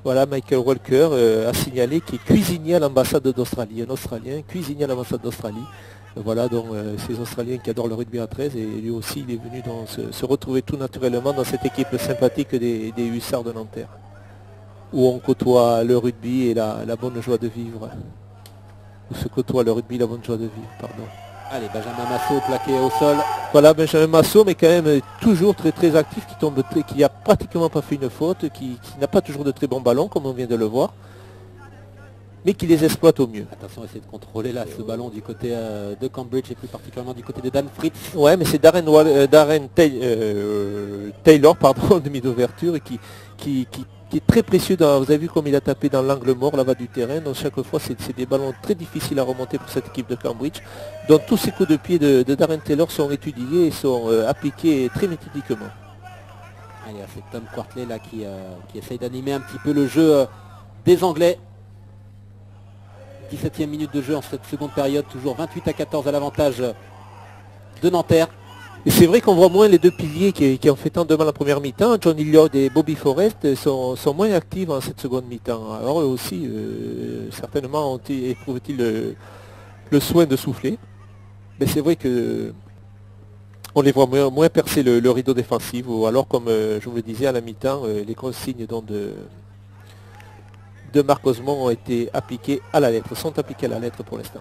Voilà, Michael Walker a signalé qu'il est cuisinier à l'ambassade d'Australie, un Australien cuisinier à l'ambassade d'Australie. Voilà, donc ces Australiens qui adorent le rugby à 13 et lui aussi il est venu se retrouver tout naturellement dans cette équipe sympathique des Hussards de Nanterre, où on côtoie le rugby et la bonne joie de vivre. Où se côtoie le rugby et la bonne joie de vivre, pardon. Allez, Benjamin Massot plaqué au sol. Voilà, Benjamin Massot, mais quand même toujours très très actif, qui n'a pratiquement pas fait une faute, qui n'a pas toujours de très bons ballons, comme on vient de le voir, mais qui les exploite au mieux. Attention, essayer de contrôler là ce ballon du côté de Cambridge et plus particulièrement du côté de Dan Fritz. Ouais, mais c'est Darren Taylor, pardon, demi d'ouverture, qui est très précieux. Vous avez vu comme il a tapé dans l'angle mort là-bas du terrain. Donc chaque fois, c'est des ballons très difficiles à remonter pour cette équipe de Cambridge. Donc tous ces coups de pied de Darren Taylor sont étudiés et sont appliqués très méthodiquement. Allez, c'est Tom Quartley là qui essaye d'animer un petit peu le jeu des Anglais. 17e minute de jeu en cette seconde période, toujours 28-14 à l'avantage de Nanterre. Et c'est vrai qu'on voit moins les deux piliers qui ont fait tant de mal en première mi-temps. John Hilliard et Bobby Forrest sont moins actifs en cette seconde mi-temps. Alors eux aussi, certainement, éprouvent-ils le soin de souffler. Mais c'est vrai que on les voit moins percer le rideau défensif. Ou alors, comme je vous le disais, à la mi-temps, les consignes de Marc Osmond ont été appliquées à la lettre, sont appliquées à la lettre pour l'instant.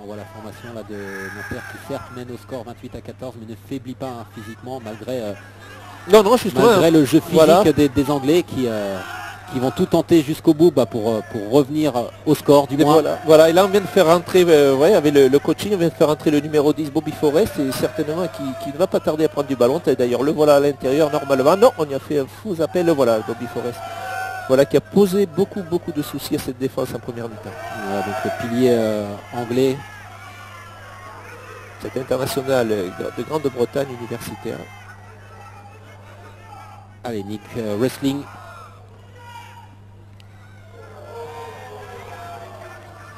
On voit la formation là de Nanterre qui certes mène au score 28-14 mais ne faiblit pas malgré, malgré le jeu physique voilà. des Anglais qui vont tout tenter jusqu'au bout pour revenir au score du moins. Voilà, et là on vient de faire rentrer, avec le coaching, on vient de faire rentrer le numéro 10 Bobby Forrest et certainement qui ne va pas tarder à prendre du ballon. D'ailleurs le voilà à l'intérieur normalement. Non, on y a fait un faux appel, le voilà Bobby Forrest. Voilà, qui a posé beaucoup de soucis à cette défense en première mi-temps. Voilà, donc le pilier anglais. Cet international de Grande-Bretagne universitaire. Allez, Nick Wrestling.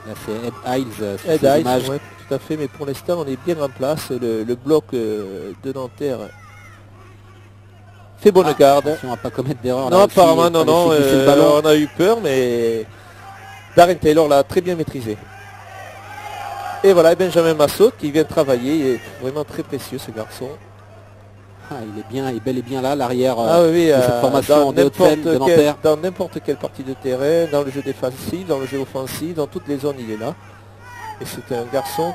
Là c'est Ed Hiles. Ed Hiles, ouais, tout à fait, mais pour l'instant on est bien en place. Le bloc de Nanterre fait bonne garde. On ne va pas commettre d'erreur. Non, apparemment, non, on a eu peur, mais Darren Taylor l'a très bien maîtrisé. Et voilà, Benjamin Massot qui vient travailler, il est vraiment très précieux ce garçon. il est bien, il est bel et bien là, l'arrière Ah oui, de cette formation de Haute-Seine, de Nanterre. dans n'importe quelle partie de terrain, dans le jeu défensif, dans le jeu offensif, dans toutes les zones, il est là. Et c'est un garçon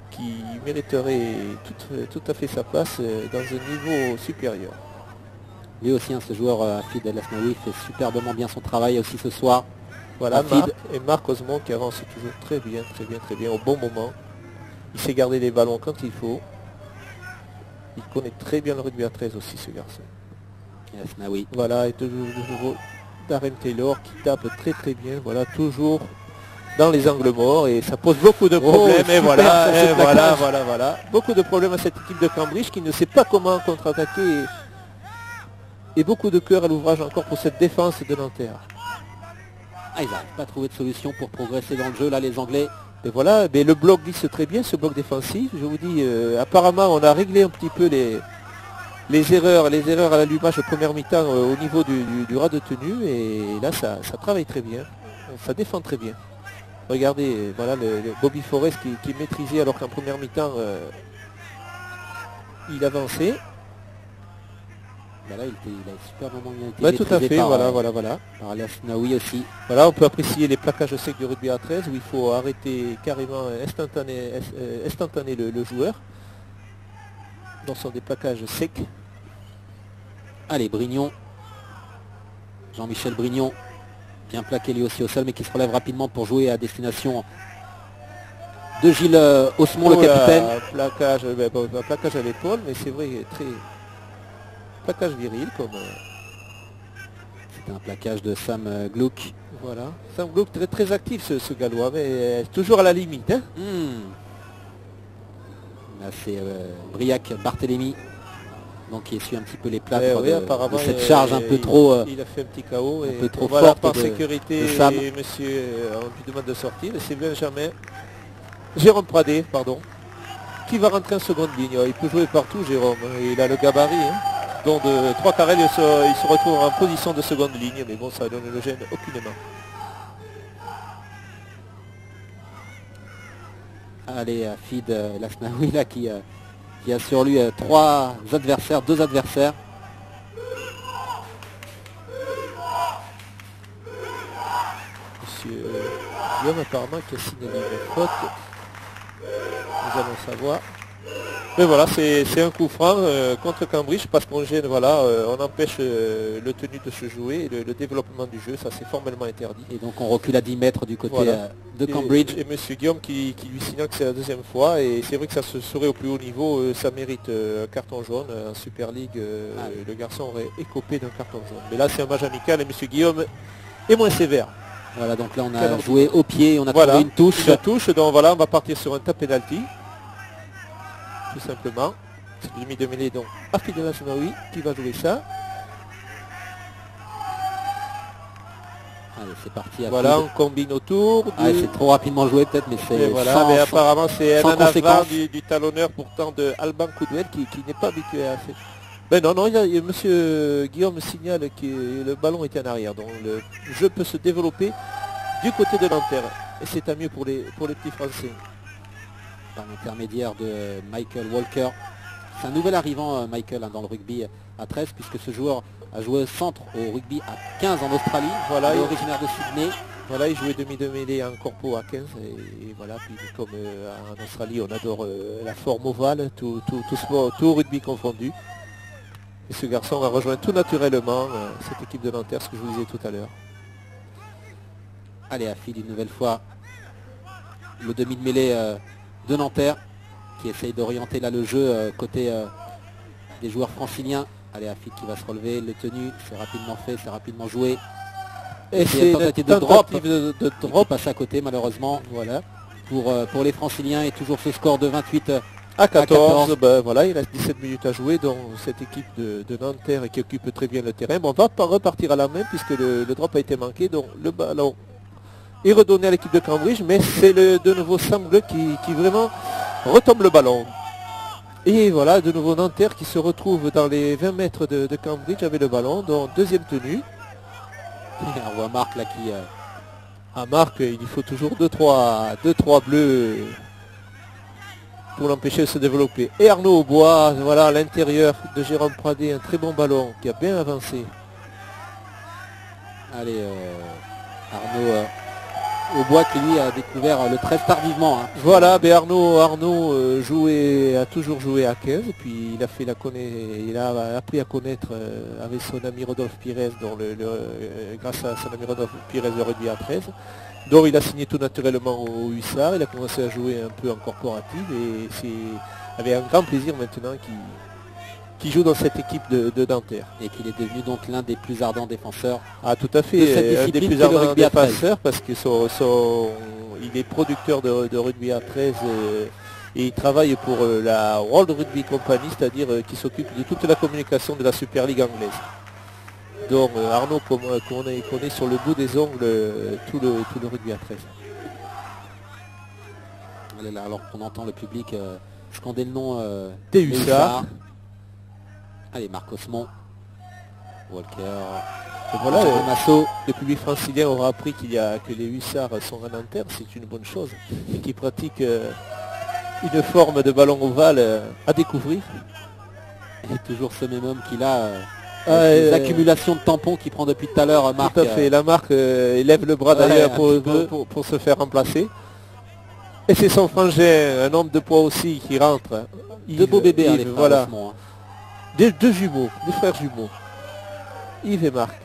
qui mériterait tout à fait sa place dans un niveau supérieur. Lui aussi, ce joueur Afid El Asnaoui fait superbement bien son travail aussi ce soir. Voilà, Marc Osmond qui avance toujours très bien, au bon moment. Il sait garder les ballons quand il faut. Il connaît très bien le rugby à 13 aussi, ce garçon. El Asnaoui. Voilà, et toujours Darren Taylor qui tape très bien, voilà, toujours dans les angles morts, et ça pose beaucoup de problèmes. Et voilà. Beaucoup de problèmes à cette équipe de Cambridge qui ne sait pas comment contre-attaquer. Et beaucoup de cœur à l'ouvrage encore pour cette défense de Nanterre. Ils n'arrivent pas à trouver de solution pour progresser dans le jeu, là, les Anglais. Et voilà, mais le bloc glisse très bien, ce bloc défensif. Je vous dis, apparemment, on a réglé un petit peu les erreurs à l'allumage de première mi-temps au niveau du ras de tenue. Et là, ça travaille très bien. Ça défend très bien. Regardez, voilà le Bobby Forrest qui est maîtrisé alors qu'en première mi-temps, il avançait. Là, il a superbement bien été tout à fait, par, voilà. Par El Asnaoui aussi. Voilà, on peut apprécier les plaquages secs du rugby à 13 où il faut arrêter carrément instantané le joueur. Donc ce sont des plaquages secs. Allez, Brignon. Jean-Michel Brignon, bien plaqué lui aussi au sol, mais qui se relève rapidement pour jouer à destination de Gilles Osmond, le capitaine. Plaquage à l'épaule, mais c'est vrai, très... Plaquage viril comme... C'était un plaquage de Sam Gluck. Voilà. Sam Gluck très actif ce Gallois, mais toujours à la limite. Hein. Là c'est Briac Barthélémy. Donc qui essuie un petit peu les plâtres de cette charge un peu trop... il a fait un petit KO. Un peu trop fort par sécurité, et monsieur, on lui demande de sortir. C'est Jérôme Pradé, pardon, qui va rentrer en seconde ligne. Il peut jouer partout, Jérôme. Il a le gabarit. Hein. Donc de 3 carrés, il se retrouve en position de seconde ligne, mais bon, ça ne le gêne aucunement. Allez, Afid El Asnaoui là qui a sur lui 2 adversaires. Monsieur Guillaume apparemment qui a signalé une faute. Nous allons savoir. Mais voilà, c'est un coup franc contre Cambridge parce qu'on gêne, voilà, on empêche le tenu de se jouer, le développement du jeu, ça c'est formellement interdit. Et donc on recule à 10 mètres du côté de Cambridge. Et monsieur Guillaume qui lui signale que c'est la 2e fois, et c'est vrai que ça se serait au plus haut niveau, ça mérite un carton jaune. En Super League, le garçon aurait écopé d'un carton jaune. Mais là c'est un match amical et monsieur Guillaume est moins sévère. Voilà, donc là on a joué au pied, on a trouvé une touche. Donc voilà, on va partir sur un tap penalty. Tout simplement. C'est demi de mêlée, donc Afid El Asnaoui qui va jouer ça. Allez, c'est parti. Voilà, on combine autour. C'est trop rapidement joué peut-être, mais c'est mais apparemment c'est un avant du talonneur pourtant de Alban Coudwell qui n'est pas habitué à faire. Ben non, il y a monsieur Guillaume signale que le ballon était en arrière. Donc le jeu peut se développer du côté de Nanterre. Et c'est à mieux pour les petits Français. Par l'intermédiaire de Michael Walker. C'est un nouvel arrivant, Michael, dans le rugby à 13, puisque ce joueur a joué centre au rugby à 15 en Australie. Voilà, il est originaire de Sydney. Voilà, il jouait demi de mêlée en corpo à 15. Et voilà, puis comme en Australie, on adore la forme ovale, tout sport, tout rugby confondu. Et ce garçon a rejoint tout naturellement cette équipe de Nanterre, ce que je vous disais tout à l'heure. Allez, Afid une nouvelle fois. Le demi de mêlée de Nanterre qui essaye d'orienter là le jeu côté des joueurs franciliens. Allez, Afid qui va se relever, le tenu, c'est rapidement fait, c'est rapidement joué. Et c'est une tentative de drop passe à côté malheureusement. Voilà. Pour les franciliens et toujours ce score de 28 à 14. Ben, voilà, il reste 17 minutes à jouer dans cette équipe de Nanterre qui occupe très bien le terrain. Bon, on va pas repartir à la main puisque le drop a été manqué, donc le ballon est redonné à l'équipe de Cambridge, mais c'est de nouveau Sam Gluck qui vraiment retombe le ballon. Et voilà, de nouveau Nanterre qui se retrouve dans les 20 mètres de Cambridge avec le ballon, donc deuxième tenue. Et on voit Marc là qui... À Marc, il faut toujours 2-3 bleus pour l'empêcher de se développer. Et Arnaud Aubois, voilà à l'intérieur de Jérôme Pradé, un très bon ballon qui a bien avancé. Allez, Arnaud Aubois qui lui a découvert le 13 tardivement. Hein. Voilà, ben Arnaud a toujours joué à 15, puis il a appris à connaître avec son ami Rodolphe Pires, grâce à son ami Rodolphe Pires, le rugby à 13. Donc il a signé tout naturellement au Hussard, il a commencé à jouer un peu en corporative et c'est avec un grand plaisir maintenant qui joue dans cette équipe de Nanterre. Et qu'il est devenu donc l'un des plus ardents défenseurs. Ah tout à fait, un des plus ardents défenseurs parce que il est producteur de rugby à 13 et il travaille pour la World Rugby Company, c'est-à-dire qui s'occupe de toute la communication de la Super League anglaise. Donc Arnaud connaît sur le bout des ongles tout le rugby à 13. Allez, là, alors qu'on entend le public scander le nom des Hussards. Allez, Marc Osmond, Walker, et voilà, Massot. Le public francilien aura appris que les Hussards sont à Nanterre, c'est une bonne chose, et qui pratiquent une forme de ballon ovale à découvrir. Et toujours ce même homme qu'il a, les accumulations de tampons qu'il prend depuis tout à l'heure, Marc. Tout à fait, la Marc lève le bras d'ailleurs pour se faire remplacer. Et c'est son frangin, un homme de poids aussi, qui rentre. Deux beaux bébés, les frères voilà. Osmond, hein. Deux jumeaux, deux frères jumeaux. Yves et Marc.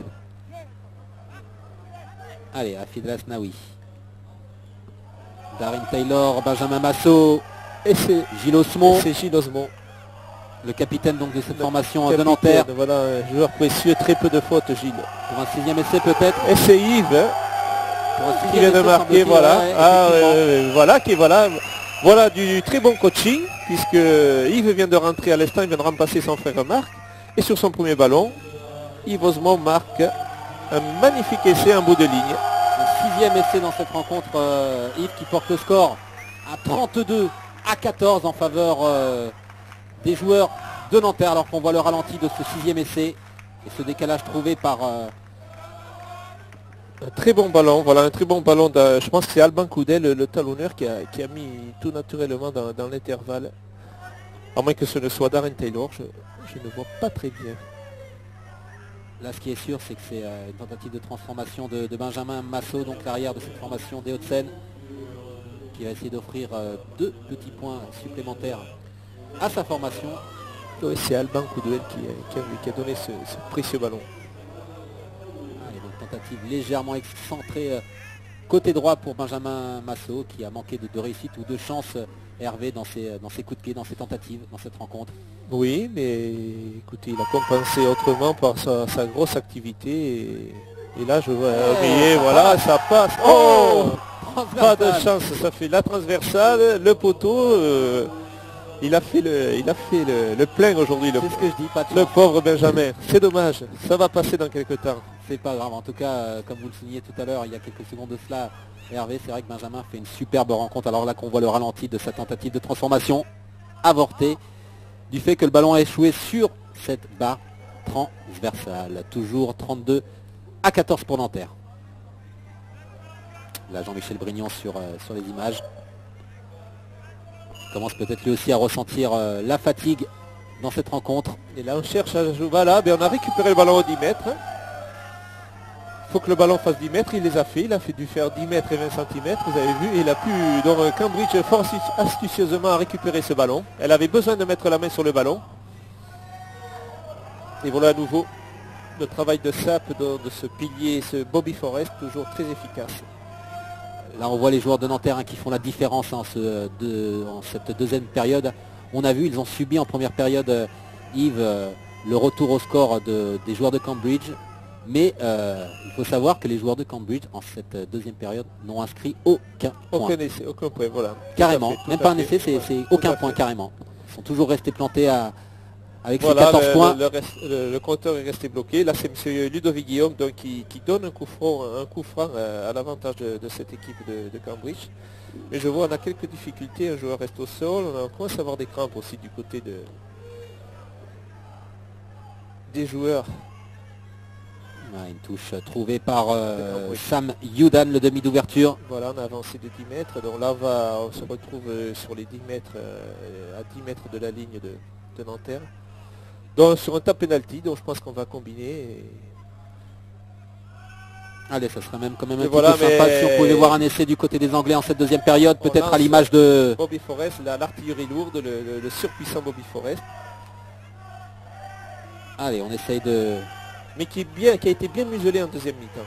Allez, Afid Lasnaoui. Darin Taylor, Benjamin Massot. Et c'est Gilles Osmond. C'est Gilles Osmond. Le capitaine donc de cette formation de Nanterre. Voilà, un joueur précieux, très peu de fautes Gilles. Pour un 6e essai peut-être. Et c'est Yves qui vient de marquer, voilà. Voilà du très bon coaching, puisque Yves vient de rentrer à l'instant, il vient de remplacer son frère Marc. Et sur son premier ballon, Yves Osmond marque un magnifique essai en bout de ligne. Un 6e essai dans cette rencontre, Yves qui porte le score à 32-14 en faveur des joueurs de Nanterre, alors qu'on voit le ralenti de ce 6e essai et ce décalage trouvé par... Un très bon ballon, voilà un très bon ballon, je pense que c'est Alban Coudet, le talonneur qui a mis tout naturellement dans l'intervalle. À moins que ce ne soit Darren Taylor, je ne vois pas très bien. Là ce qui est sûr c'est que c'est une tentative de transformation de Benjamin Massot, donc l'arrière de cette formation des Hauts-de-Seine, qui va essayer d'offrir 2 petits points supplémentaires à sa formation. Oui, c'est Alban Coudet qui a donné ce précieux ballon. Tentative légèrement excentrée côté droit pour Benjamin Massot qui a manqué de réussite ou de chance, Hervé, dans ses coups de pied, dans ses tentatives, dans cette rencontre. Oui, mais écoutez, il a compensé autrement par sa grosse activité et là je vois voilà, ça passe. Oh, pas de chance, ça fait la transversale, le poteau. Il a fait le plein aujourd'hui, c'est ce que je dis, pas de le pauvre Benjamin. C'est dommage, ça va passer dans quelques temps. C'est pas grave, en tout cas, comme vous le soulignez tout à l'heure, il y a quelques secondes de cela, Hervé, c'est vrai que Benjamin fait une superbe rencontre. Alors là qu'on voit le ralenti de sa tentative de transformation avortée, du fait que le ballon a échoué sur cette barre transversale. Toujours 32-14 pour Nanterre. Là Jean-Michel Brignon sur les images. Il commence peut-être lui aussi à ressentir la fatigue dans cette rencontre. Et là on cherche à jouer, voilà, on a récupéré le ballon aux 10 mètres. Il faut que le ballon fasse 10 mètres, il les a fait, il a dû faire 10 mètres et 20 cm, vous avez vu, et il a pu, donc Cambridge fort astucieusement a récupéré ce ballon. Elle avait besoin de mettre la main sur le ballon. Et voilà à nouveau le travail de sape de ce pilier, ce Bobby Forrest, toujours très efficace. Là on voit les joueurs de Nanterre qui font la différence en cette deuxième période. On a vu, ils ont subi en première période, Yves, le retour au score des joueurs de Cambridge. Mais il faut savoir que les joueurs de Cambridge, en cette deuxième période, n'ont inscrit aucun point. Aucun essai, aucun point, voilà. Carrément, même pas un essai, c'est aucun point carrément. Ils sont toujours restés plantés avec ces 14 points. Le compteur est resté bloqué. Là c'est M. Ludovic Guillaume donc, qui donne un coup franc à l'avantage de cette équipe de Cambridge. Mais je vois on a quelques difficultés, un joueur reste au sol, on commence à avoir des crampes aussi du côté des joueurs. Une touche trouvée par Sam Youdan, le demi d'ouverture. Voilà, on a avancé de 10 mètres. Donc là, on se retrouve sur les 10 mètres, à 10 mètres de la ligne de Nanterre. Donc sur un tas penalty, donc je pense qu'on va combiner. Allez, ça serait même quand même un petit voilà, peu sympa si on pouvait voir un essai du côté des Anglais en cette deuxième période, peut-être à l'image de Bobby Forrest, l'artillerie lourde, le surpuissant Bobby Forrest. Allez, on essaye de... Mais qui a été bien muselé en deuxième mi-temps.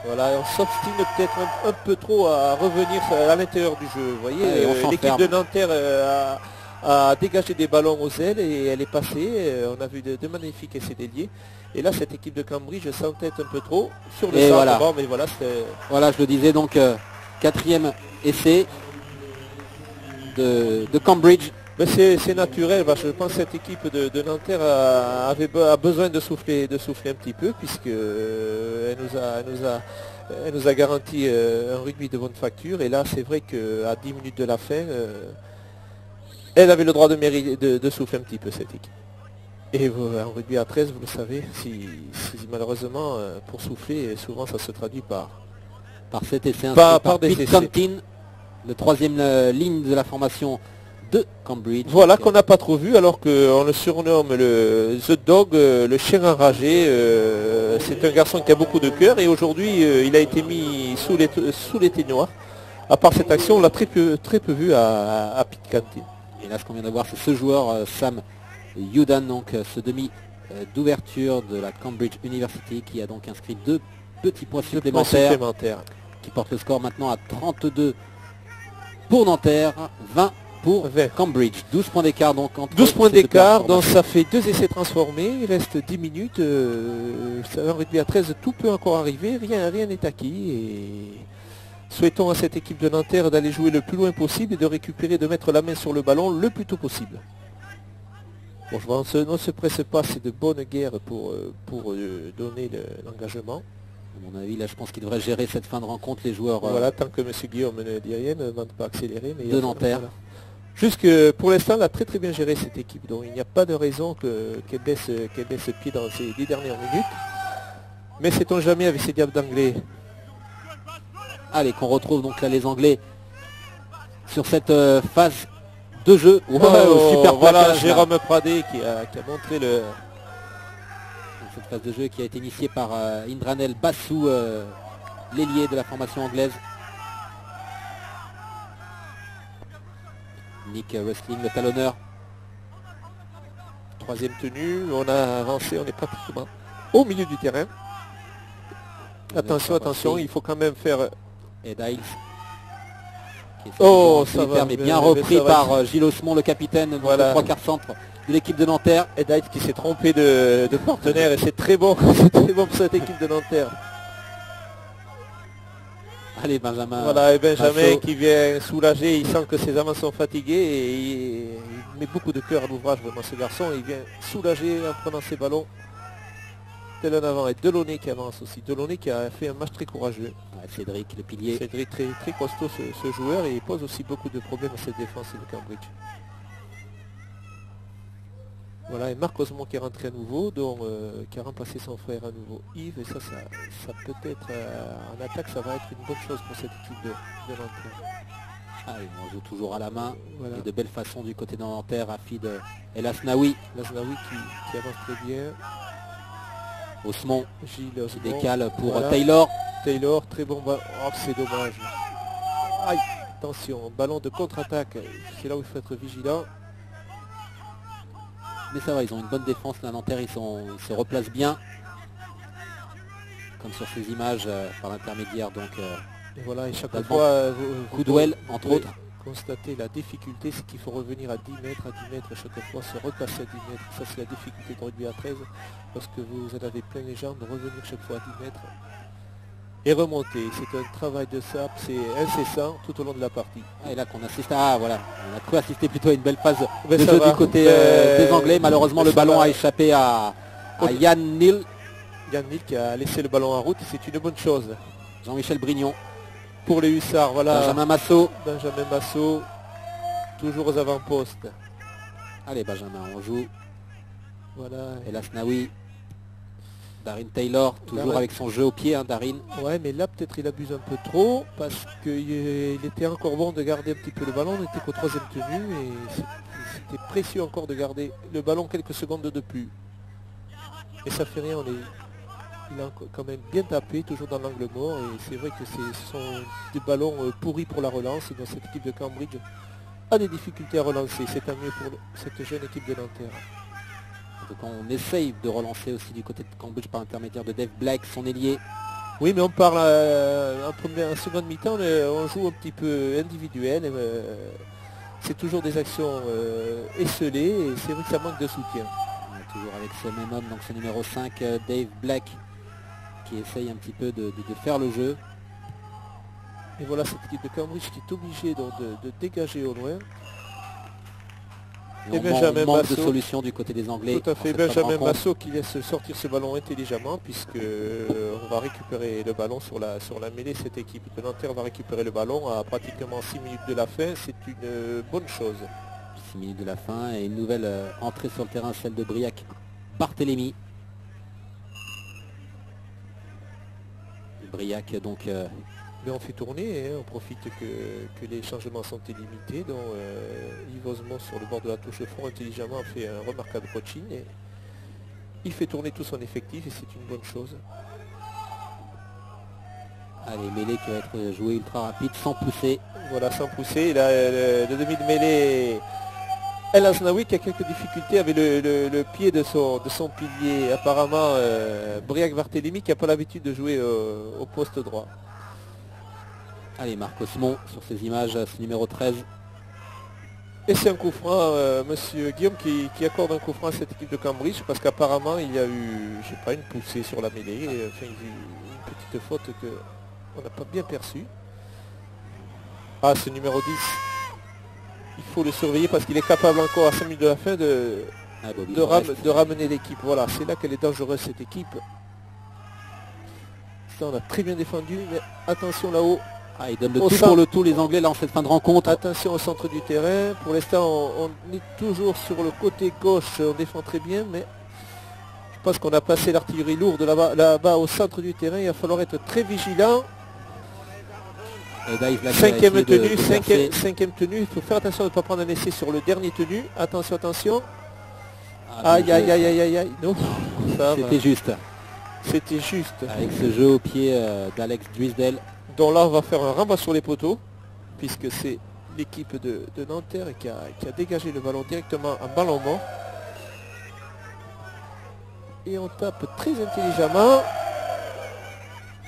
Voilà, on s'obstine peut-être un peu trop à revenir à l'intérieur du jeu. Vous voyez, l'équipe de Nanterre a dégagé des ballons aux ailes et elle est passée. On a vu de magnifiques essais déliés. Et là, cette équipe de Cambridge s'entête un peu trop sur le centre. Voilà. Bon, mais voilà, voilà, je le disais, donc quatrième essai de Cambridge. Mais c'est naturel, je pense que cette équipe de Nanterre a besoin de souffler un petit peu, puisque elle nous a garanti un rugby de bonne facture. Et là, c'est vrai qu'à 10 minutes de la fin, elle avait le droit de souffler un petit peu, cette équipe. Et en rugby à 13, vous le savez, si malheureusement, pour souffler, souvent ça se traduit par cet essai par des Pete essais. Compton, le troisième ligne de la formation de Cambridge. Voilà qu'on n'a pas trop vu, alors qu'on le surnomme le The Dog, le chien enragé. C'est un garçon qui a beaucoup de cœur et aujourd'hui il a été mis sous les ténoirs. À part cette action, on l'a très peu vu à Pete Compton. Et là, ce qu'on vient de voir, c'est ce joueur, Sam Youdan, donc ce demi d'ouverture de la Cambridge University, qui a donc inscrit 2 petits points supplémentaires, qui porte le score maintenant à 32 pour Nanterre, 20 pour Cambridge. 12 points d'écart donc entre 12 points d'écart, donc ça fait 2 essais transformés, il reste 10 minutes, en rugby à 13, tout peut encore arriver, rien n'est acquis. Et souhaitons à cette équipe de Nanterre d'aller jouer le plus loin possible et de récupérer, de mettre la main sur le ballon le plus tôt possible. Bon, je vois, on ne se presse pas, c'est de bonne guerre pour donner l'engagement. À mon avis, là, je pense qu'il devrait gérer cette fin de rencontre, les joueurs. Voilà, tant que M. Guillaume ne dit rien, ne demande pas accélérer. Mais de Nanterre. Voilà. Juste pour l'instant, elle a très bien géré cette équipe, donc il n'y a pas de raison qu'elle baisse pied dans ces 10 dernières minutes. Mais sait-on jamais avec ces diables d'anglais. Allez, qu'on retrouve donc là les Anglais sur cette phase de jeu. Super voilà, Jérôme Pradé qui a montré cette phase de jeu qui a été initiée par Indranel Bassou, l'ailier de la formation anglaise. Nick Wrestling, le talonneur. Troisième tenue, on a avancé, on n'est pas pratiquement au milieu du terrain. Attention, il faut quand même faire... Ed Hiles. Ça va, mais bien repris par Gilles Osmond, le capitaine, voilà. 3/4 centre de l'équipe de Nanterre. Ed Hiles qui s'est trompé de partenaire et c'est très bon, c'est très bon pour cette équipe de Nanterre. Allez, Benjamin. Voilà, et Benjamin qui vient soulager, il sent que ses amants sont fatigués et il met beaucoup de cœur à l'ouvrage, vraiment ce garçon, il vient soulager en prenant ses ballons. Tel en avant, et Delaunay qui avance aussi. Delaunay qui a fait un match très courageux. Ouais, Cédric, le pilier. Cédric très costaud ce joueur et il pose aussi beaucoup de problèmes à cette défense de Cambridge. Voilà, et Marc Osmond qui est rentré à nouveau, donc, qui a remplacé son frère à nouveau Yves, et ça peut être, en attaque, ça va être une bonne chose pour cette équipe de Nanterre. Allez, on joue toujours à la main, voilà. Et de belle façon du côté de Nanterre, Afid El Asnaoui. L'Asnaoui qui avance très bien. Osmond, Gilles qui décale pour voilà. Taylor. Taylor, très bon ballon. Oh, c'est dommage. Aïe, attention, ballon de contre-attaque. C'est là où il faut être vigilant. Mais ça va, ils ont une bonne défense. La Nanterre, ils se replacent bien. Comme sur ces images par l'intermédiaire. Donc, et voilà, et chaque fois, Goodwell, entre autres. Constater la difficulté, c'est qu'il faut revenir à 10 mètres, chaque fois, se repasser à 10 mètres. Ça, c'est la difficulté de rugby à 13, parce que vous en avez plein les jambes, de revenir chaque fois à 10 mètres et remonter. C'est un travail de sape, c'est incessant tout au long de la partie. Et là qu'on assiste à, voilà, on a cru assister plutôt à une belle phase de jeu du côté des Anglais. Malheureusement, le ballon a échappé à Yann Neal. Yann Neal qui a laissé le ballon en route, et c'est une bonne chose. Jean-Michel Brignon. Pour les Hussards, voilà. Benjamin Massot, toujours aux avant-postes. Allez Benjamin, on joue. Voilà. Et là, Snaoui. Darin Taylor, toujours Darin. avec son jeu au pied, hein, Darin. Ouais, mais là peut-être il abuse un peu trop parce qu'il était encore bon de garder un petit peu le ballon. On n'était qu'au 3e tenu et c'était précieux encore de garder le ballon quelques secondes de plus. Et ça fait rien, il a quand même bien tapé, toujours dans l'angle mort. Et c'est vrai que ce sont des ballons pourris pour la relance. Et dans cette équipe de Cambridge a des difficultés à relancer. C'est un mieux pour cette jeune équipe de Nanterre. Donc on essaye de relancer aussi du côté de Cambridge par l'intermédiaire de Dave Black, son ailier. Oui, mais on parle en seconde mi-temps, on joue un petit peu individuel. C'est toujours des actions esselées et c'est vrai que ça manque de soutien. Toujours avec ce même homme, donc ce numéro 5, Dave Black, qui essaye un petit peu de faire le jeu. Et voilà cette équipe de Cambridge qui est obligée donc, de dégager au loin. Et Benjamin manque Massot, de solution du côté des Anglais. tout à fait, Benjamin Massot qui laisse sortir ce ballon intelligemment puisque on va récupérer le ballon sur la mêlée. Cette équipe de Nanterre va récupérer le ballon à pratiquement 6 minutes de la fin. C'est une bonne chose. 6 minutes de la fin et une nouvelle entrée sur le terrain, celle de Briac Barthélemy. Briac donc... Mais on fait tourner, hein, on profite que les changements sont illimités. Donc Yves Osmond sur le bord de la touche fort intelligemment a fait un remarquable coaching. Et il fait tourner tout son effectif et c'est une bonne chose. Allez, mêlée qui va être jouée ultra rapide, sans pousser. Voilà, sans pousser. Et là, le demi de mêlée, El Aznaoui qui a quelques difficultés avec le pied de son pilier. Apparemment, Briac Barthélemy qui n'a pas l'habitude de jouer au poste droit. Allez, Marc Osmond sur ces images, ce numéro 13. Et c'est un coup franc, monsieur Guillaume, qui accorde un coup franc à cette équipe de Cambridge parce qu'apparemment il y a eu, je sais pas, une poussée sur la mêlée, enfin une petite faute qu'on n'a pas bien perçue. Ah, ce numéro 10, il faut le surveiller parce qu'il est capable encore à 5 minutes de la fin de ramener l'équipe. Voilà, c'est là qu'elle est dangereuse cette équipe. Ça, on a très bien défendu, mais attention là-haut. Ah, ils donnent le tout pour le tout, les Anglais, là, en cette fin de rencontre. Attention au centre du terrain. Pour l'instant, on est toujours sur le côté gauche. On défend très bien, mais je pense qu'on a placé l'artillerie lourde là-bas au centre du terrain. Il va falloir être très vigilant. Cinquième tenue. Il faut faire attention de ne pas prendre un essai sur le dernier tenu. Attention, attention. Aïe, aïe, aïe, aïe, aïe, aïe. Non, c'était juste. C'était juste. Avec ce jeu au pied d'Alex Drisdale. Donc là, on va faire un renvoi sur les poteaux, puisque c'est l'équipe de Nanterre qui a dégagé le ballon directement en ballon mort. Et on tape très intelligemment.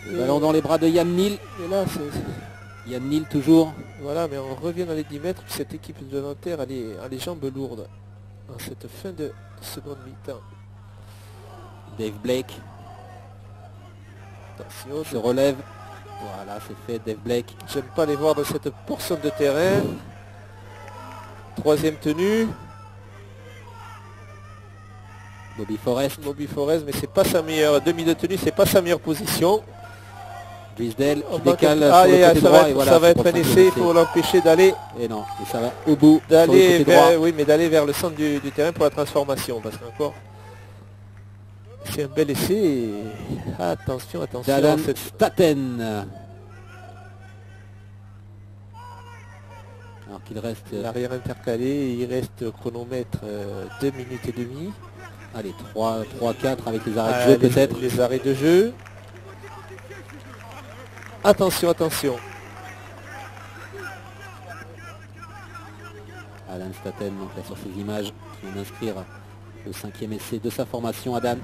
Le ballon dans les bras de Yann Neal. Et là, c'est... Yann Neal toujours. Voilà, mais on revient dans les 10 mètres. Cette équipe de Nanterre a les jambes lourdes en cette fin de seconde mi-temps. Dave Blake. Attention, se relève. Voilà, c'est fait, Dave Blake. J'aime pas les voir dans cette portion de terrain. Troisième tenue. Bobby Forrest. Bobby Forrest, mais c'est pas sa meilleure demi de tenue, c'est pas sa meilleure position. Drisdale qui décale sur le côté droit. Et voilà, ça va être un essai, il faut l'empêcher d'aller. Et non, et ça va au bout. D'aller vers, oui, mais d'aller vers le centre du terrain pour la transformation, parce qu'encore. C'est un bel essai. Et... Attention, attention. Dalan Staten. Alors qu'il reste... L'arrière intercalé, il reste chronomètre 2 minutes et demie. Allez, 3-4 avec les arrêts de jeu peut-être. Les arrêts de jeu. Attention, attention. Alan Staten, donc là sur ces images, qui vient d'inscrire le 5e essai de sa formation, Adam.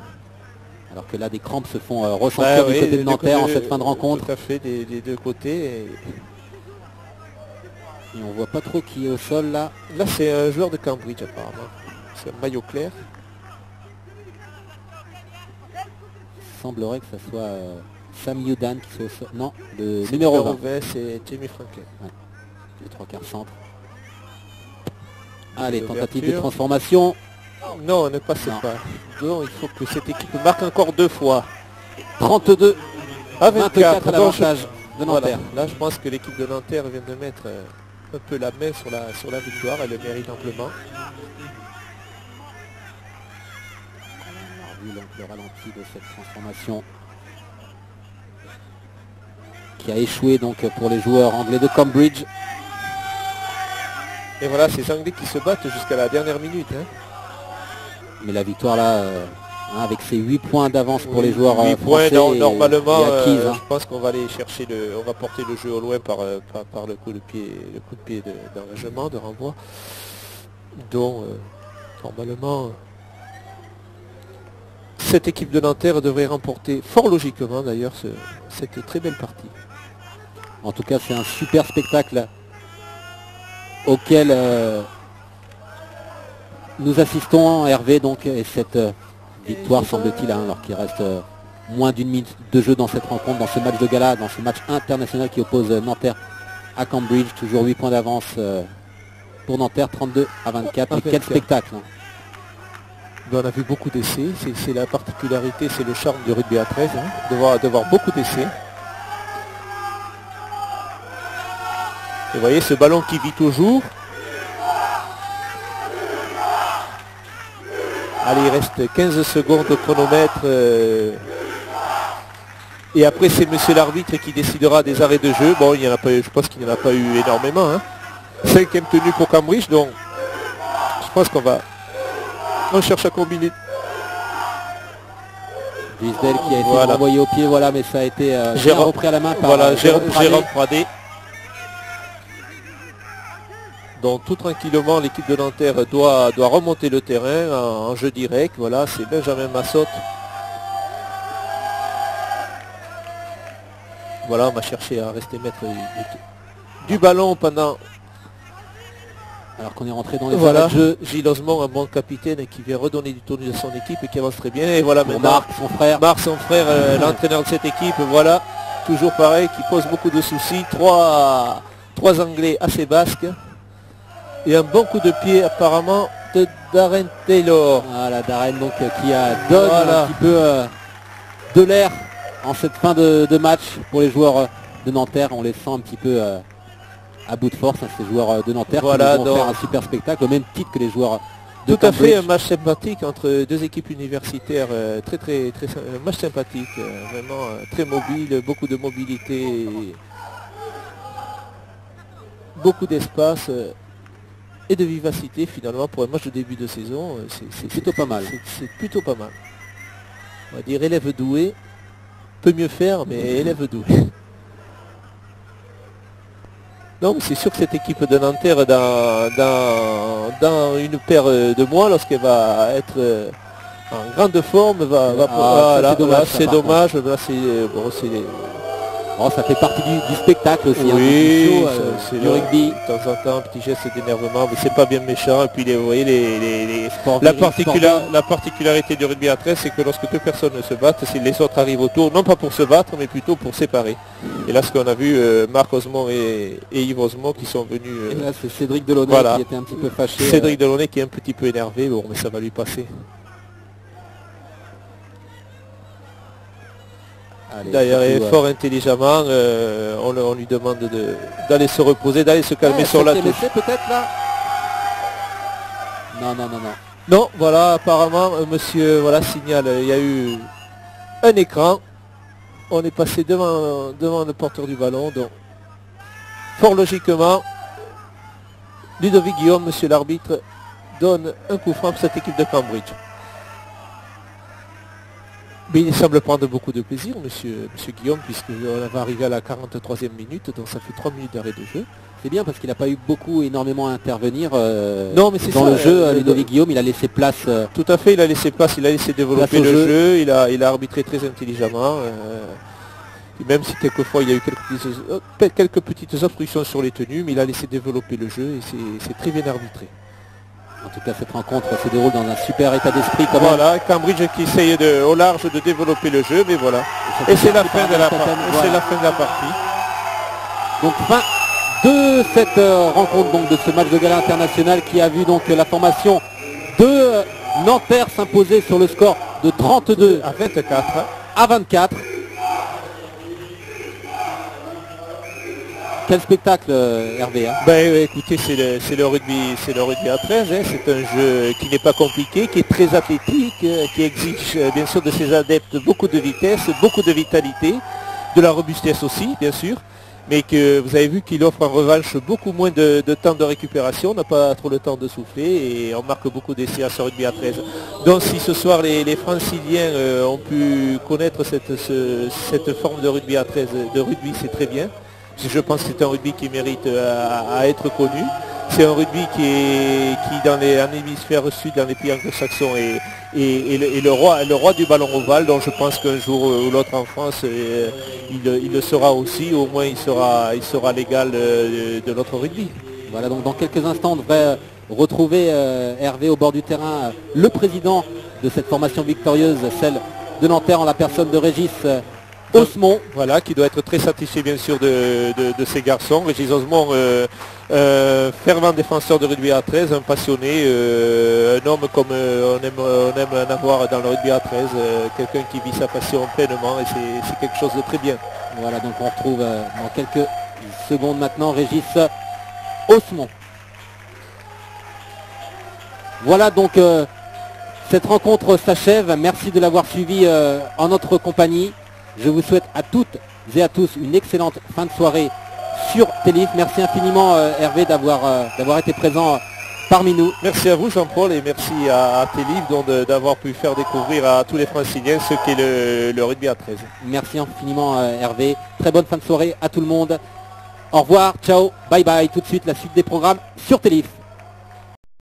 Alors que là, des crampes se font ressentir du côté de Nanterre en cette fin de rencontre. Tout à fait, des deux côtés. Et on voit pas trop qui est au sol là. Là, c'est un joueur de Cambridge apparemment. C'est un maillot clair. Il semblerait que ça soit Sam Yudan qui soit au sol. Non, le numéro 20. C'est Jamie Franklin. Ouais. Les 3/4 centre. Allez, tentative de transformation. Non, ne passez pas. Donc, il faut que cette équipe marque encore 2 fois. 32 à 24 à l'avantage de Nanterre. Voilà. Là, je pense que l'équipe de Nanterre vient de mettre un peu la main sur la victoire. Elle le mérite amplement. le ralenti de cette transformation qui a échoué donc pour les joueurs anglais de Cambridge. Et voilà, ces Anglais qui se battent jusqu'à la dernière minute. Hein. Mais la victoire là, avec ses 8 points d'avance pour les joueurs 8 français points, normalement, et acquise, je pense qu'on va aller chercher on va porter le jeu au loin par le coup de pied d'engagement, de renvoi. Donc normalement cette équipe de Nanterre devrait remporter fort logiquement d'ailleurs cette très belle partie. En tout cas, c'est un super spectacle auquel nous assistons, Hervé, donc, et cette victoire, semble-t-il, alors qu'il reste moins d'une minute de jeu dans cette rencontre, dans ce match de gala, dans ce match international qui oppose Nanterre à Cambridge. Toujours 8 points d'avance pour Nanterre, 32-24. Et quel spectacle, hein. On a vu beaucoup d'essais, c'est la particularité, c'est le charme du rugby à 13, hein, de voir beaucoup d'essais. Et vous voyez ce ballon qui vit toujours. Allez, il reste 15 secondes de chronomètre. Et après, c'est monsieur l'arbitre qui décidera des arrêts de jeu. Bon, il n'y en a pas eu, je pense qu'il n'y en a pas eu énormément. Hein. 5e tenue pour Cambridge, donc je pense on cherche à combiner. Gisdel qui a été renvoyé au pied, voilà, mais ça a été repris à la main par Jérôme Pradé. Donc tout tranquillement, l'équipe de Nanterre doit remonter le terrain en jeu direct. Voilà, c'est Benjamin Massotte. Voilà, on va chercher à rester maître du ballon pendant... Alors qu'on est rentré dans les voilà, jeu. Gilles Osmond, un bon capitaine qui vient redonner du tournoi à son équipe et qui avance très bien. Et voilà maintenant Marc, son frère, l'entraîneur de cette équipe, voilà, toujours pareil, qui pose beaucoup de soucis. Trois Anglais assez basques. Et un bon coup de pied apparemment de Darren Taylor. Voilà, Darren donc qui donne un petit peu de l'air en cette fin de match pour les joueurs de Nanterre. On les sent un petit peu à bout de force, hein, ces joueurs de Nanterre, voilà, qui vont faire un super spectacle, au même titre que les joueurs de tout à Cambridge. fait, un match sympathique entre deux équipes universitaires, très un match sympathique, vraiment très mobile, beaucoup de mobilité, beaucoup d'espace. Et de vivacité finalement pour un match de début de saison, c'est plutôt pas mal. C'est plutôt pas mal. On va dire élève doué, peut mieux faire, mais élève doué. Donc c'est sûr que cette équipe de Nanterre dans une paire de mois, lorsqu'elle va être en grande forme, c'est dommage. Là, ça fait partie du spectacle aussi, oui, du rugby. De temps en temps, un petit geste d'énervement, mais c'est pas bien méchant. Et puis vous voyez, la particularité du rugby à 13, c'est que lorsque deux personnes se battent, si les autres arrivent autour, non pas pour se battre, mais plutôt pour séparer. Et là, ce qu'on a vu, Marc Osmond et Yves Osmond qui sont venus. Et là, c'est Cédric Delaunay qui était un petit peu fâché. Cédric Delaunay qui est un petit peu énervé, bon, mais ça va lui passer. D'ailleurs, fort intelligemment, on lui demande d'aller se reposer, d'aller se calmer sur la touche. Peut-être là. Non. Non, voilà, apparemment, monsieur, voilà, signale, il y a eu un écran. On est passé devant le porteur du ballon, donc fort logiquement, Ludovic Guillaume, monsieur l'arbitre, donne un coup franc pour cette équipe de Cambridge. Mais il semble prendre beaucoup de plaisir, monsieur Guillaume, puisqu'on va arriver à la 43e minute, donc ça fait 3 minutes d'arrêt de jeu. C'est bien parce qu'il n'a pas eu énormément à intervenir non, mais c'est dans le jeu. Ludovic Guillaume, il a laissé place. Tout à fait, il a laissé place, il a laissé développer le jeu, il a arbitré très intelligemment. Même si quelquefois il y a eu quelques petites obstructions sur les tenues, mais il a laissé développer le jeu et c'est très bien arbitré. En tout cas, cette rencontre se déroule dans un super état d'esprit. Voilà, Cambridge qui essaye au large de développer le jeu, mais voilà. Et c'est la fin de la partie. Donc fin de cette rencontre, donc de ce match de gala international qui a vu donc la formation de Nanterre s'imposer sur le score de 32 à 24. quel spectacle Hervé hein. Ben écoutez, c'est le rugby à 13, hein. C'est un jeu qui n'est pas compliqué, qui est très athlétique, qui exige bien sûr de ses adeptes beaucoup de vitesse, beaucoup de vitalité, de la robustesse aussi bien sûr, mais que vous avez vu qu'il offre en revanche beaucoup moins de temps de récupération, on n'a pas trop le temps de souffler et on marque beaucoup d'essais à ce rugby à 13. Donc si ce soir les Franciliens ont pu connaître cette forme de rugby à 13, de rugby, c'est très bien. Je pense que c'est un rugby qui mérite à être connu. C'est un rugby qui dans en hémisphère sud, dans les pays anglo-saxons, est le roi du ballon ovale, donc je pense qu'un jour ou l'autre en France, il le sera aussi, au moins il sera l'égal de notre rugby. Voilà, donc dans quelques instants, on devrait retrouver Hervé au bord du terrain, le président de cette formation victorieuse, celle de Nanterre, en la personne de Régis Osmond. Voilà, qui doit être très satisfait bien sûr de ces garçons. Régis Osmond, fervent défenseur de rugby à 13, un passionné, un homme comme on aime en avoir dans le rugby à 13, quelqu'un qui vit sa passion pleinement et c'est quelque chose de très bien. Voilà, donc on retrouve dans quelques secondes maintenant Régis Osmond. Voilà, donc cette rencontre s'achève. Merci de l'avoir suivi en notre compagnie. Je vous souhaite à toutes et à tous une excellente fin de soirée sur Télif. Merci infiniment Hervé d'avoir été présent parmi nous. Merci à vous Jean-Paul et merci à Télif d'avoir pu faire découvrir à tous les Franciliens ce qu'est le rugby à 13. Merci infiniment Hervé. Très bonne fin de soirée à tout le monde. Au revoir, ciao, bye bye. Tout de suite la suite des programmes sur Télif.